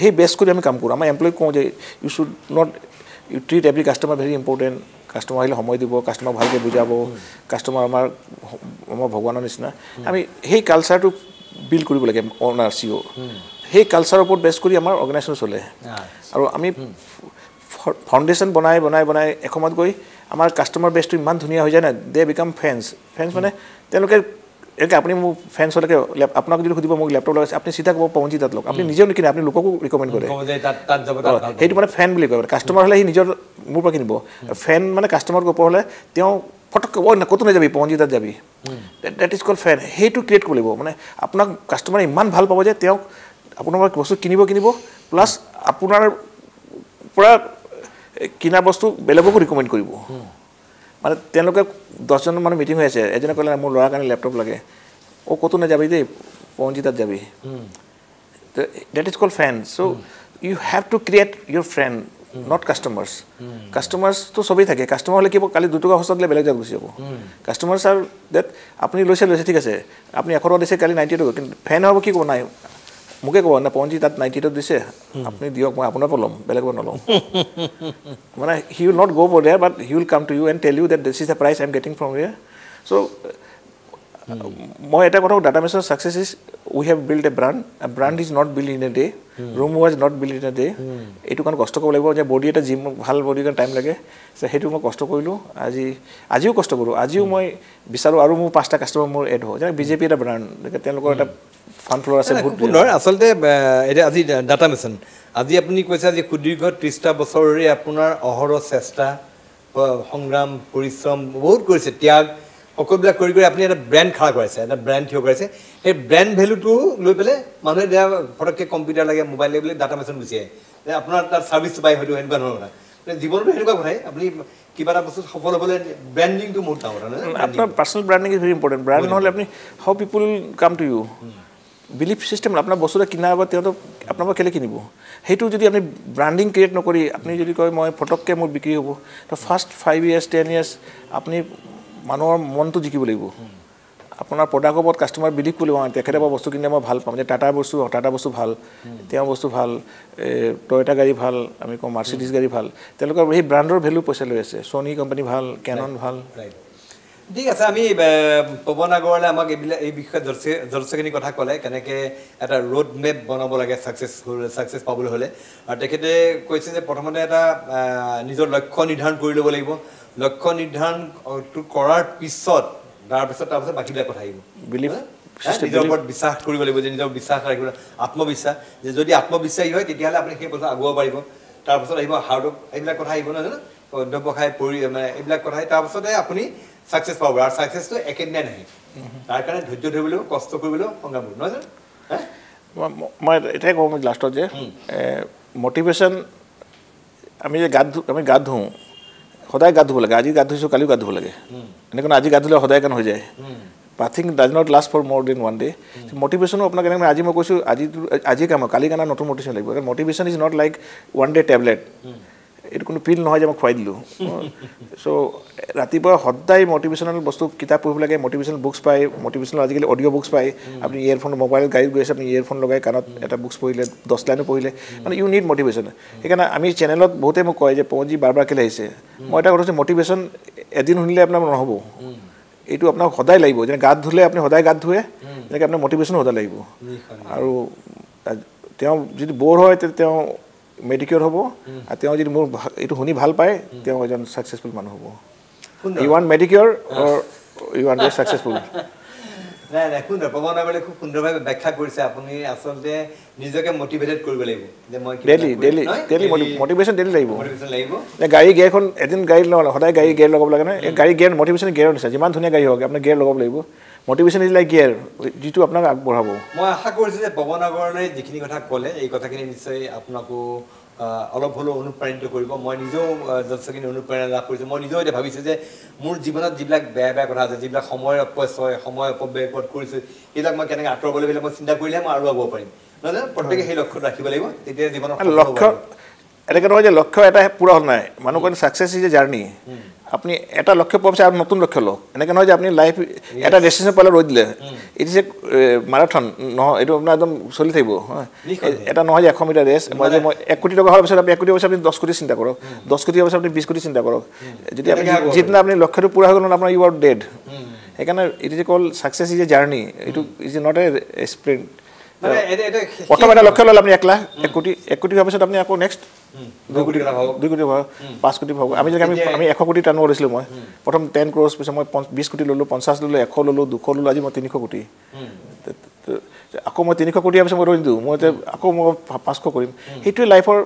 সেই বেছ কৰি আমি কাম কৰোঁ আমাৰ এমপ্লয়ীক কওঁ যে you should not you treat every customer very important customer আহিলে সময় দিব কাষ্টমাৰক ভালকৈ বুজাব কাষ্টমাৰ আমাৰ ভগৱানৰ নিচিনা আমি সেই কালচাৰটো বিল্ড কৰিব লাগে অনাৰ CEO সেই কালচাৰৰ ওপৰত বেছ কৰি আমাৰ অৰ্গেনাইজেশ্যন চলে আৰু আমি ফাউণ্ডেশ্যন বনাই এসময়ত গৈ আমাৰ কাষ্টমাৰ বেছটো ইমান ধুনীয়া হৈ যায় না দে বিকাম ফেন্স মানে তেওঁলোকে একে আপুনি মোক ফেন্স হ'লে আপোনাক যদি সুধিব মোক লেপটপ লগাইছে আপুনি চিধা ক'ব পৱনজী তাত লওক আপুনি নিজেও নিকিনে আপুনি লোককো ৰিকমেণ্ড কৰে সেইটো মানে ফেন বুলি কয় কাষ্টমাৰ হ'লে সি নিজৰ মোৰ পৰা কিনিব ফেন মানে কাষ্টমাৰ ওপৰ হ'লে তেওঁ ফটককৈ ক'তো নাযাবি পৱনজী তাত যাবি ডেট ইজ কল ফেন সেইটো ক্ৰিয়েট কৰিব লাগিব মানে আপোনাক কাষ্টমাৰে ইমান ভাল পাব যে তেওঁক আপোনাৰ পৰা বস্তু কিনিব প্লাছ আপোনাৰ পৰা কিনা বস্তু বেলেগকো ৰিকমেণ্ড কৰিব মানে তেওঁলোকে 10জন মানুহ মিটিং হৈ আছে এজনে ক'লে মোৰ ল'ৰাৰ কাৰণে লেপটপ লাগে ক'তো নাযাবি দেই পৱনজী তাত যাবি that is call friend so' U have two create Euro friend not কাষ্টমাৰ্ছটো চবেই থাকে কাষ্টমাৰ হ'লে কি হ'ব কালি 2 টকা সস্তাত দিলে বেলেগ জেগাত গুচি যাব কাষ্টমাৰ্ছ আৰ ডেট আপুনি লৈছে ঠিক আছে আপুনি 100 টকা দিছে কালি 90 টকা কিন্তু ফেন হ'ব কি ক'ব নাই মোকে ক'ব না পৱনজী তাত 90 টকা দিছে আপুনি দিয়ক মই আপোনাৰ পৰা ল'ম বেলেগৰ পৰা নলওঁ মানে he will not go for there but he will come to you and tell you that this is the price I am getting from here so' মই এটা কথা ডাটা মেছৰ success is we have build a brand is not build in a day Rome was not build in a day এইটো কাৰণে কষ্ট কৰিব লাগিব যে বডি এটা জিম ভাল বডিৰ কাৰণে টাইম লাগে সেইটো মই কষ্ট কৰিলোঁ আজিও কষ্ট কৰোঁ আজিও মই বিচাৰোঁ আৰু মোৰ 5টা কাষ্টমাৰ মোৰ এড হয় যেনে বিজেপি এটা ব্ৰাণ্ড তেওঁলোকৰ এটা ফাণ্ড ফ্ল'ৰ আছে বহুত সুন্দৰ আচলতে এতিয়া আজি ডাটা মেছন আজি আপুনি কৈছে আজি সুদীৰ্ঘ 30টা বছৰৰে আপোনাৰ অহৰহ চেষ্টা সংগ্ৰাম পৰিশ্ৰম বহুত কৰিছে ত্যাগ সকলোবিলাক কৰি আপুনি এটা ব্ৰেণ্ড খাৰা কৰাইছে এটা ব্ৰেণ্ড থিয় কৰাইছে সেই ব্ৰেণ্ড ভেলুটো লৈ পেলাই মানুহে দিয়া ফটককৈ কম্পিউটাৰ লাগে মোবাইল লাগে বুলি ডাটা মেছন গুচি আহে আপোনাৰ তাত ছাৰ্ভিচ পায় হয়তো এনেকুৱা ধৰণৰ কথা জীৱনটো সেনেকুৱা কথাই আপুনি কিবা এটা বস্তু সফল হ'বলৈ ব্ৰেণ্ডিংটো মোৰ ডাঙৰ কথা আপোনাৰ personal branding is very important brand নহ'লে আপুনি হাউ পিপুল কাম টু ইউ বিলিভ চিষ্টেম আপোনাৰ বস্তু এটা কিনাৰ আগত তেওঁতো আপোনাৰ পৰা কেলৈ কিনিব সেইটো যদি আপুনি ব্ৰেণ্ডিং ক্ৰিয়েট নকৰি আপুনি যদি কয় মই ফটককৈ মোৰ বিক্ৰী হ'ব তো ফাৰ্ষ্ট 5 years 10 years আপুনি মানুহৰ মনটো জিকিব লাগিব আপোনাৰ প্ৰডাক্টৰ ওপৰত কাষ্টমাৰ বিলিভ কৰিব লাগিব তেখেতে পৰা বস্তু কিনিলে মই ভাল পাম যে টাটা বস্তু ভাল তেওঁ বস্তু ভাল টয়টা গাড়ী ভাল আমি কওঁ মাৰ্চিডিজ গাড়ী ভাল তেওঁলোকৰ সেই ব্ৰেণ্ডৰ ভেলু পইচা লৈ আছে ছনী কোম্পানী ভাল কেনন ভাল ঠিক আছে আমি পৱন আগৰৱালে আমাক এই বিষয়ে যথেষ্টখিনি কথা ক'লে কেনেকৈ এটা ৰোড মেপ বনাব লাগে ছাকচেছ পাবলৈ হ'লে আৰু তেখেতে কৈছে যে প্ৰথমতে এটা নিজৰ লক্ষ্য নিৰ্ধাৰণ কৰি ল'ব লাগিব লক্ষ্য নিৰ্ধাৰণটো কৰাৰ পিছত তাৰপিছত বাকীবিলাক কথা আহিব নিজৰ ওপৰত বিশ্বাস কৰিব লাগিব যে নিজৰ বিশ্বাস ৰাখিব আত্মবিশ্বাস যে যদি আত্মবিশ্বাসী হয় তেতিয়াহ'লে আপুনি সেই বস্তু আগুৱাব পাৰিব তাৰপিছত আহিব হাৰ্ডৱৰ্ক এইবিলাক কথা আহিব নহয় জানো ব্যৱসায় মানে এইবিলাক কথা তাৰপিছতে আপুনি ছাকচেছ পাব আৰু ছাকচেছটো একেদিনাই নাহে তাৰ কাৰণে ধৈৰ্য ধৰিব লাগিব কষ্ট কৰিব লাগিব সংগ্ৰাম কৰিব নহয় জানো মই এটাই কওঁ লাষ্টত যে মটিভেশ্যন আমি যে গাত ধুওঁ সদায় গাত ধুব লাগে আজি গাত ধুইছোঁ কালিও গাত ধুব লাগে এনেকৈ আজি গাত ধুলে সদায় কাৰণ হৈ যায় bathing does not last for more than 1 day মটিভেশ্যনো আপোনাক এনেকৈ আজি মই কৈছোঁ আজি কাম কালি কাৰণে নতুন মটিভেশ্যন লাগিব motivation is not like 1 day tablet এইটো কোনো পিল নহয় যে মই খুৱাই দিলোঁ চ' ৰাতিপুৱা সদায় মটিভেশ্যনেল বস্তু কিতাপ পঢ়িব লাগে মটিভেশ্যনেল বুকছ পায় মটিভেশ্যনেল আজিকালি অডিঅ' বুকছ পায় আপুনি ইয়েৰফোন মোবাইল গাড়ীত গৈ আছে আপুনি ইয়েৰফোন লগাই কাণত এটা বুকছ পঢ়িলে 10 লাইনো পঢ়িলে মানে ইউ নিড মটিভেশ্যন সেইকাৰণে আমি চেনেলত বহুতে মোক কয় যে পৱনজী বাৰ কেলৈ আহিছে মই এটা কথা মটিভেশ্যন এদিন শুনিলে আপোনাৰ নহ'ব এইটো আপোনাক সদায় লাগিব যেনে গাত ধুলে আপুনি সদায় গাত ধুৱে তেনেকৈ আপোনাৰ মটিভেশ্যনো সদায় লাগিব আৰু তেওঁ যদি ব'ৰ হয় তেতিয়া তেওঁ মেডিকিউৰ হ'ব আৰু তেওঁ যদি মোৰ এইটো শুনি ভাল পায় তেওঁ এজন ছাকচেছফুল মানুহ হ'ব you want mediocre or you want to be successful নাই নাই সুন্দৰ পৱন আগলে খুব সুন্দৰভাৱে ব্যাখ্যা কৰিছে আপুনি আচলতে নিজকে মোটিভেটেড কৰিব লাগিব যে মই ডেইলি মোটিভেশ্যন ডেইলি লাগিব গাড়ী গিয়াৰখন এদিন গাড়ী সদায় গাড়ী গিয়াৰ লগাব লাগে নহয় গাড়ী গিয়াৰ মোটিভেশ্যন গিয়াৰৰ নিচিনা যিমান ধুনীয়া গাড়ী হওক আপোনাৰ গিয়াৰ লগাব লাগিব মোটিভেশ্যন ইজ লাইক গিয়াৰ যিটো আপোনাক আগবঢ়াব মই আশা কৰিছোঁ যে পৱন আগৰলৈ যিখিনি কথা ক'লে এই কথাখিনি নিশ্চয় আপোনাকো অলপ হ'লেও অনুপ্ৰাণিত কৰিব মই নিজেও যথেষ্টখিনি অনুপ্ৰেৰণা লাভ কৰিছোঁ মই নিজেও এতিয়া ভাবিছোঁ যে মোৰ জীৱনত যিবিলাক বেয়া বেয়া কথা আছে যিবিলাক সময়ৰ অপচয় সময় অপব্যয় কৰিছোঁ এইবিলাক মই কেনেকৈ আঁতৰাবলৈ মই চিন্তা কৰিলেহে মই আৰু আগুৱাব পাৰিম নহয় জানো প্ৰত্যেকে সেই লক্ষ্যত ৰাখিব লাগিব তেতিয়া জীৱনত লক্ষ্য এনেকৈ নহয় যে লক্ষ্য এটা পূৰা হ'ল নাই মানুহ কয় ছাকচেছ ইজ এ জাৰ্ণি আপুনি এটা লক্ষ্য পোৱাৰ পিছত আৰু নতুন লক্ষ্য লওক এনেকৈ নহয় যে আপুনি লাইফ এটা ডেষ্টিনেশ্যন পালে ৰৈ দিলে ইট ইজ এ মাৰাথন নহয় এইটো আপোনাৰ একদম চলি থাকিব এটা নহয় যে 100 মিটাৰ ৰেচ মই 1 কোটি টকা হোৱাৰ পিছত আপুনি 1 কোটি পইচা আপুনি 10 কোটি চিন্তা কৰক 10 কোটি হোৱাৰ পিছত আপুনি 20 কোটি চিন্তা কৰক যদি আপুনি যিদিনা আপুনি লক্ষ্যটো পূৰা হৈ গ'ল আপোনাৰ ইউ আৰ ডেড সেইকাৰণে it is call success is a journey এইটো ইজ নট এ স্প্ৰিণ্ট প্ৰথম এটা লক্ষ্য ল'লে আপুনি 1 লাখ 1 কোটি হোৱাৰ পিছত আপুনি আকৌ নেক্সট 2 কোটি ভাবক 5 কোটি ভাবক আমি 100 কোটি টাৰ্ণ কৰিছিলোঁ মই প্ৰথম 10 crores পিছত মই 20 কোটি ল'লোঁ 50 ল'লোঁ 100 ল'লোঁ 200 ল'লোঁ আজি মই 300 কোটি আকৌ মই 300 কোটি পিছত মই ৰৈ দিওঁ মই আকৌ মই 500 কৰিম সেইটোৱে লাইফৰ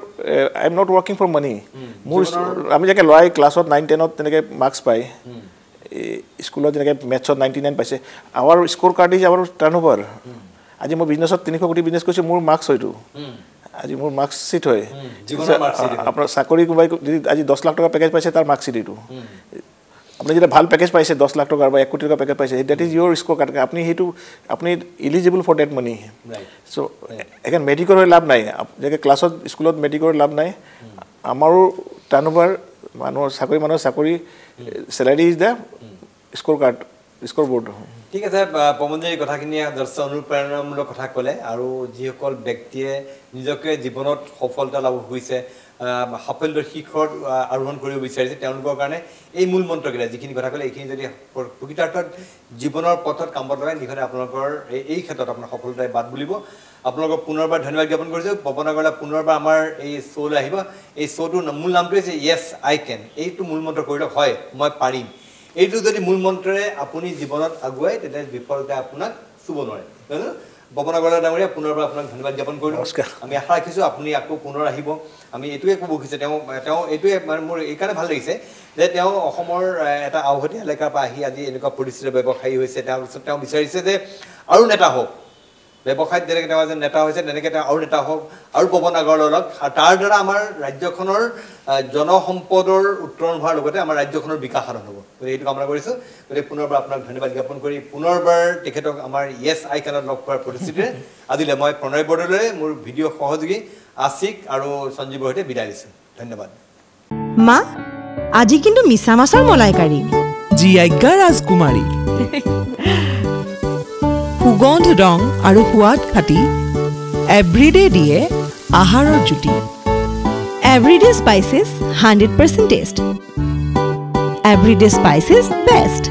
I am not working for money মোৰ আমি যেনেকৈ ল'ৰাই ক্লাছত 9-10ত তেনেকৈ মাৰ্কছ পায় স্কুলত যেনেকৈ মেথছত 99 পাইছে our score card is our turnover আজি মই বিজনেছত 300 কোটি বিজনেছ কৰিছোঁ মোৰ মাৰ্কছ হয়তো আজি মোৰ মাৰ্কশ্বিট হয় আপোনাৰ চাকৰি কোনোবাই যদি আজি 10 লাখ টকা পেকেজ পাইছে তাৰ মাৰ্কশ্বিট এইটো আপুনি যেতিয়া ভাল পেকেজ পাইছে 10 লাখ টকা বা 1 কোটি টকা পেকেজ পাইছে that is your score card আপুনি সেইটো আপুনি eligible for that money so' এখন মেডিকেল হৈ লাভ নাই যেনেকৈ ক্লাছত স্কুলত মেডিকেল লাভ নাই আমাৰো টাৰ্ণঅভাৰ মানুহৰ চাকৰি salary is the score card score board ঠিক আছে পৱনজীৰ কথাখিনি যথেষ্ট অনুপ্ৰেৰণামূলক কথা ক'লে আৰু যিসকল ব্যক্তিয়ে নিজকে জীৱনত সফলতা লাভ হৈছে সাফল্যৰ শিখৰত আৰোহণ কৰিব বিচাৰিছে তেওঁলোকৰ কাৰণে এই মূল মন্ত্ৰকেইটা যিখিনি কথা ক'লে এইখিনি যদি প্ৰকৃতাৰ্থত জীৱনৰ পথত কামত লগাই নিখনে আপোনালোকৰ এই ক্ষেত্ৰত আপোনাৰ সফলতাই বাট বুলিব আপোনালোকক পুনৰবাৰ ধন্যবাদ জ্ঞাপন কৰিছোঁ পৱন আগৰৱালা পুনৰবাৰ আমাৰ এই শ্ব'লৈ আহিব এই শ্ব'টোৰ মূল নামটো হৈছে য়েছ আই কেন এইটো মূল মন্ত্ৰ কৰিলে হয় মই পাৰিম এইটো যদি মূল মন্ত্ৰৰে আপুনি জীৱনত আগুৱাই তেতিয়া বিফলতা আপোনাক চুব নোৱাৰে নহয় পৱন আগৰৱালা ডাঙৰীয়া পুনৰবাৰ আপোনাক ধন্যবাদ জ্ঞাপন কৰিলোঁ আমি আশা ৰাখিছোঁ আপুনি আকৌ পুনৰ আহিব আমি এইটোৱে ক'ব খুজিছে তেওঁ এইটোৱে মানে মোৰ এইকাৰণে ভাল লাগিছে যে তেওঁ অসমৰ এটা আওহতীয়া এলেকাৰ পৰা আহি আজি এনেকুৱা প্ৰতিষ্ঠিত ব্যৱসায়ী হৈছে তাৰপিছত তেওঁ বিচাৰিছে যে আৰু নেতা হওক ব্যৱসায়ত যেনেকৈ তেওঁ এজন নেতা হৈছে তেনেকৈ তেওঁ আৰু নেতা হওক আৰু পৱন আগৰৱালাক তাৰ দ্বাৰা আমাৰ ৰাজ্যখনৰ জনসম্পদৰ উত্তৰণ হোৱাৰ লগতে আমাৰ ৰাজ্যখনৰ বিকাশ সাধন হ'ব গতিকে এইটো কামনা কৰিছোঁ গতিকে পুনৰবাৰ আপোনাক ধন্যবাদ জ্ঞাপন কৰি পুনৰবাৰ তেখেতক আমাৰ য়েছ আই কেনত লগ পোৱাৰ প্ৰতিশ্ৰুতিৰে আজিলৈ মই প্ৰণয় বৰদলৈ মোৰ ভিডিঅ' সহযোগী আছিক আৰু সঞ্জীৱৰ সৈতে বিদায় দিছোঁ ধন্যবাদ মা আজি কিন্তু মিছা মাছৰ মলাইকাৰী জি আজ্ঞা ৰাজকুমাৰী সুগন্ধ ৰং আৰু সোৱাদ খাটি এভৰিডে দিয়ে আহাৰৰ জুতি everyday spices 100% test everyday spices best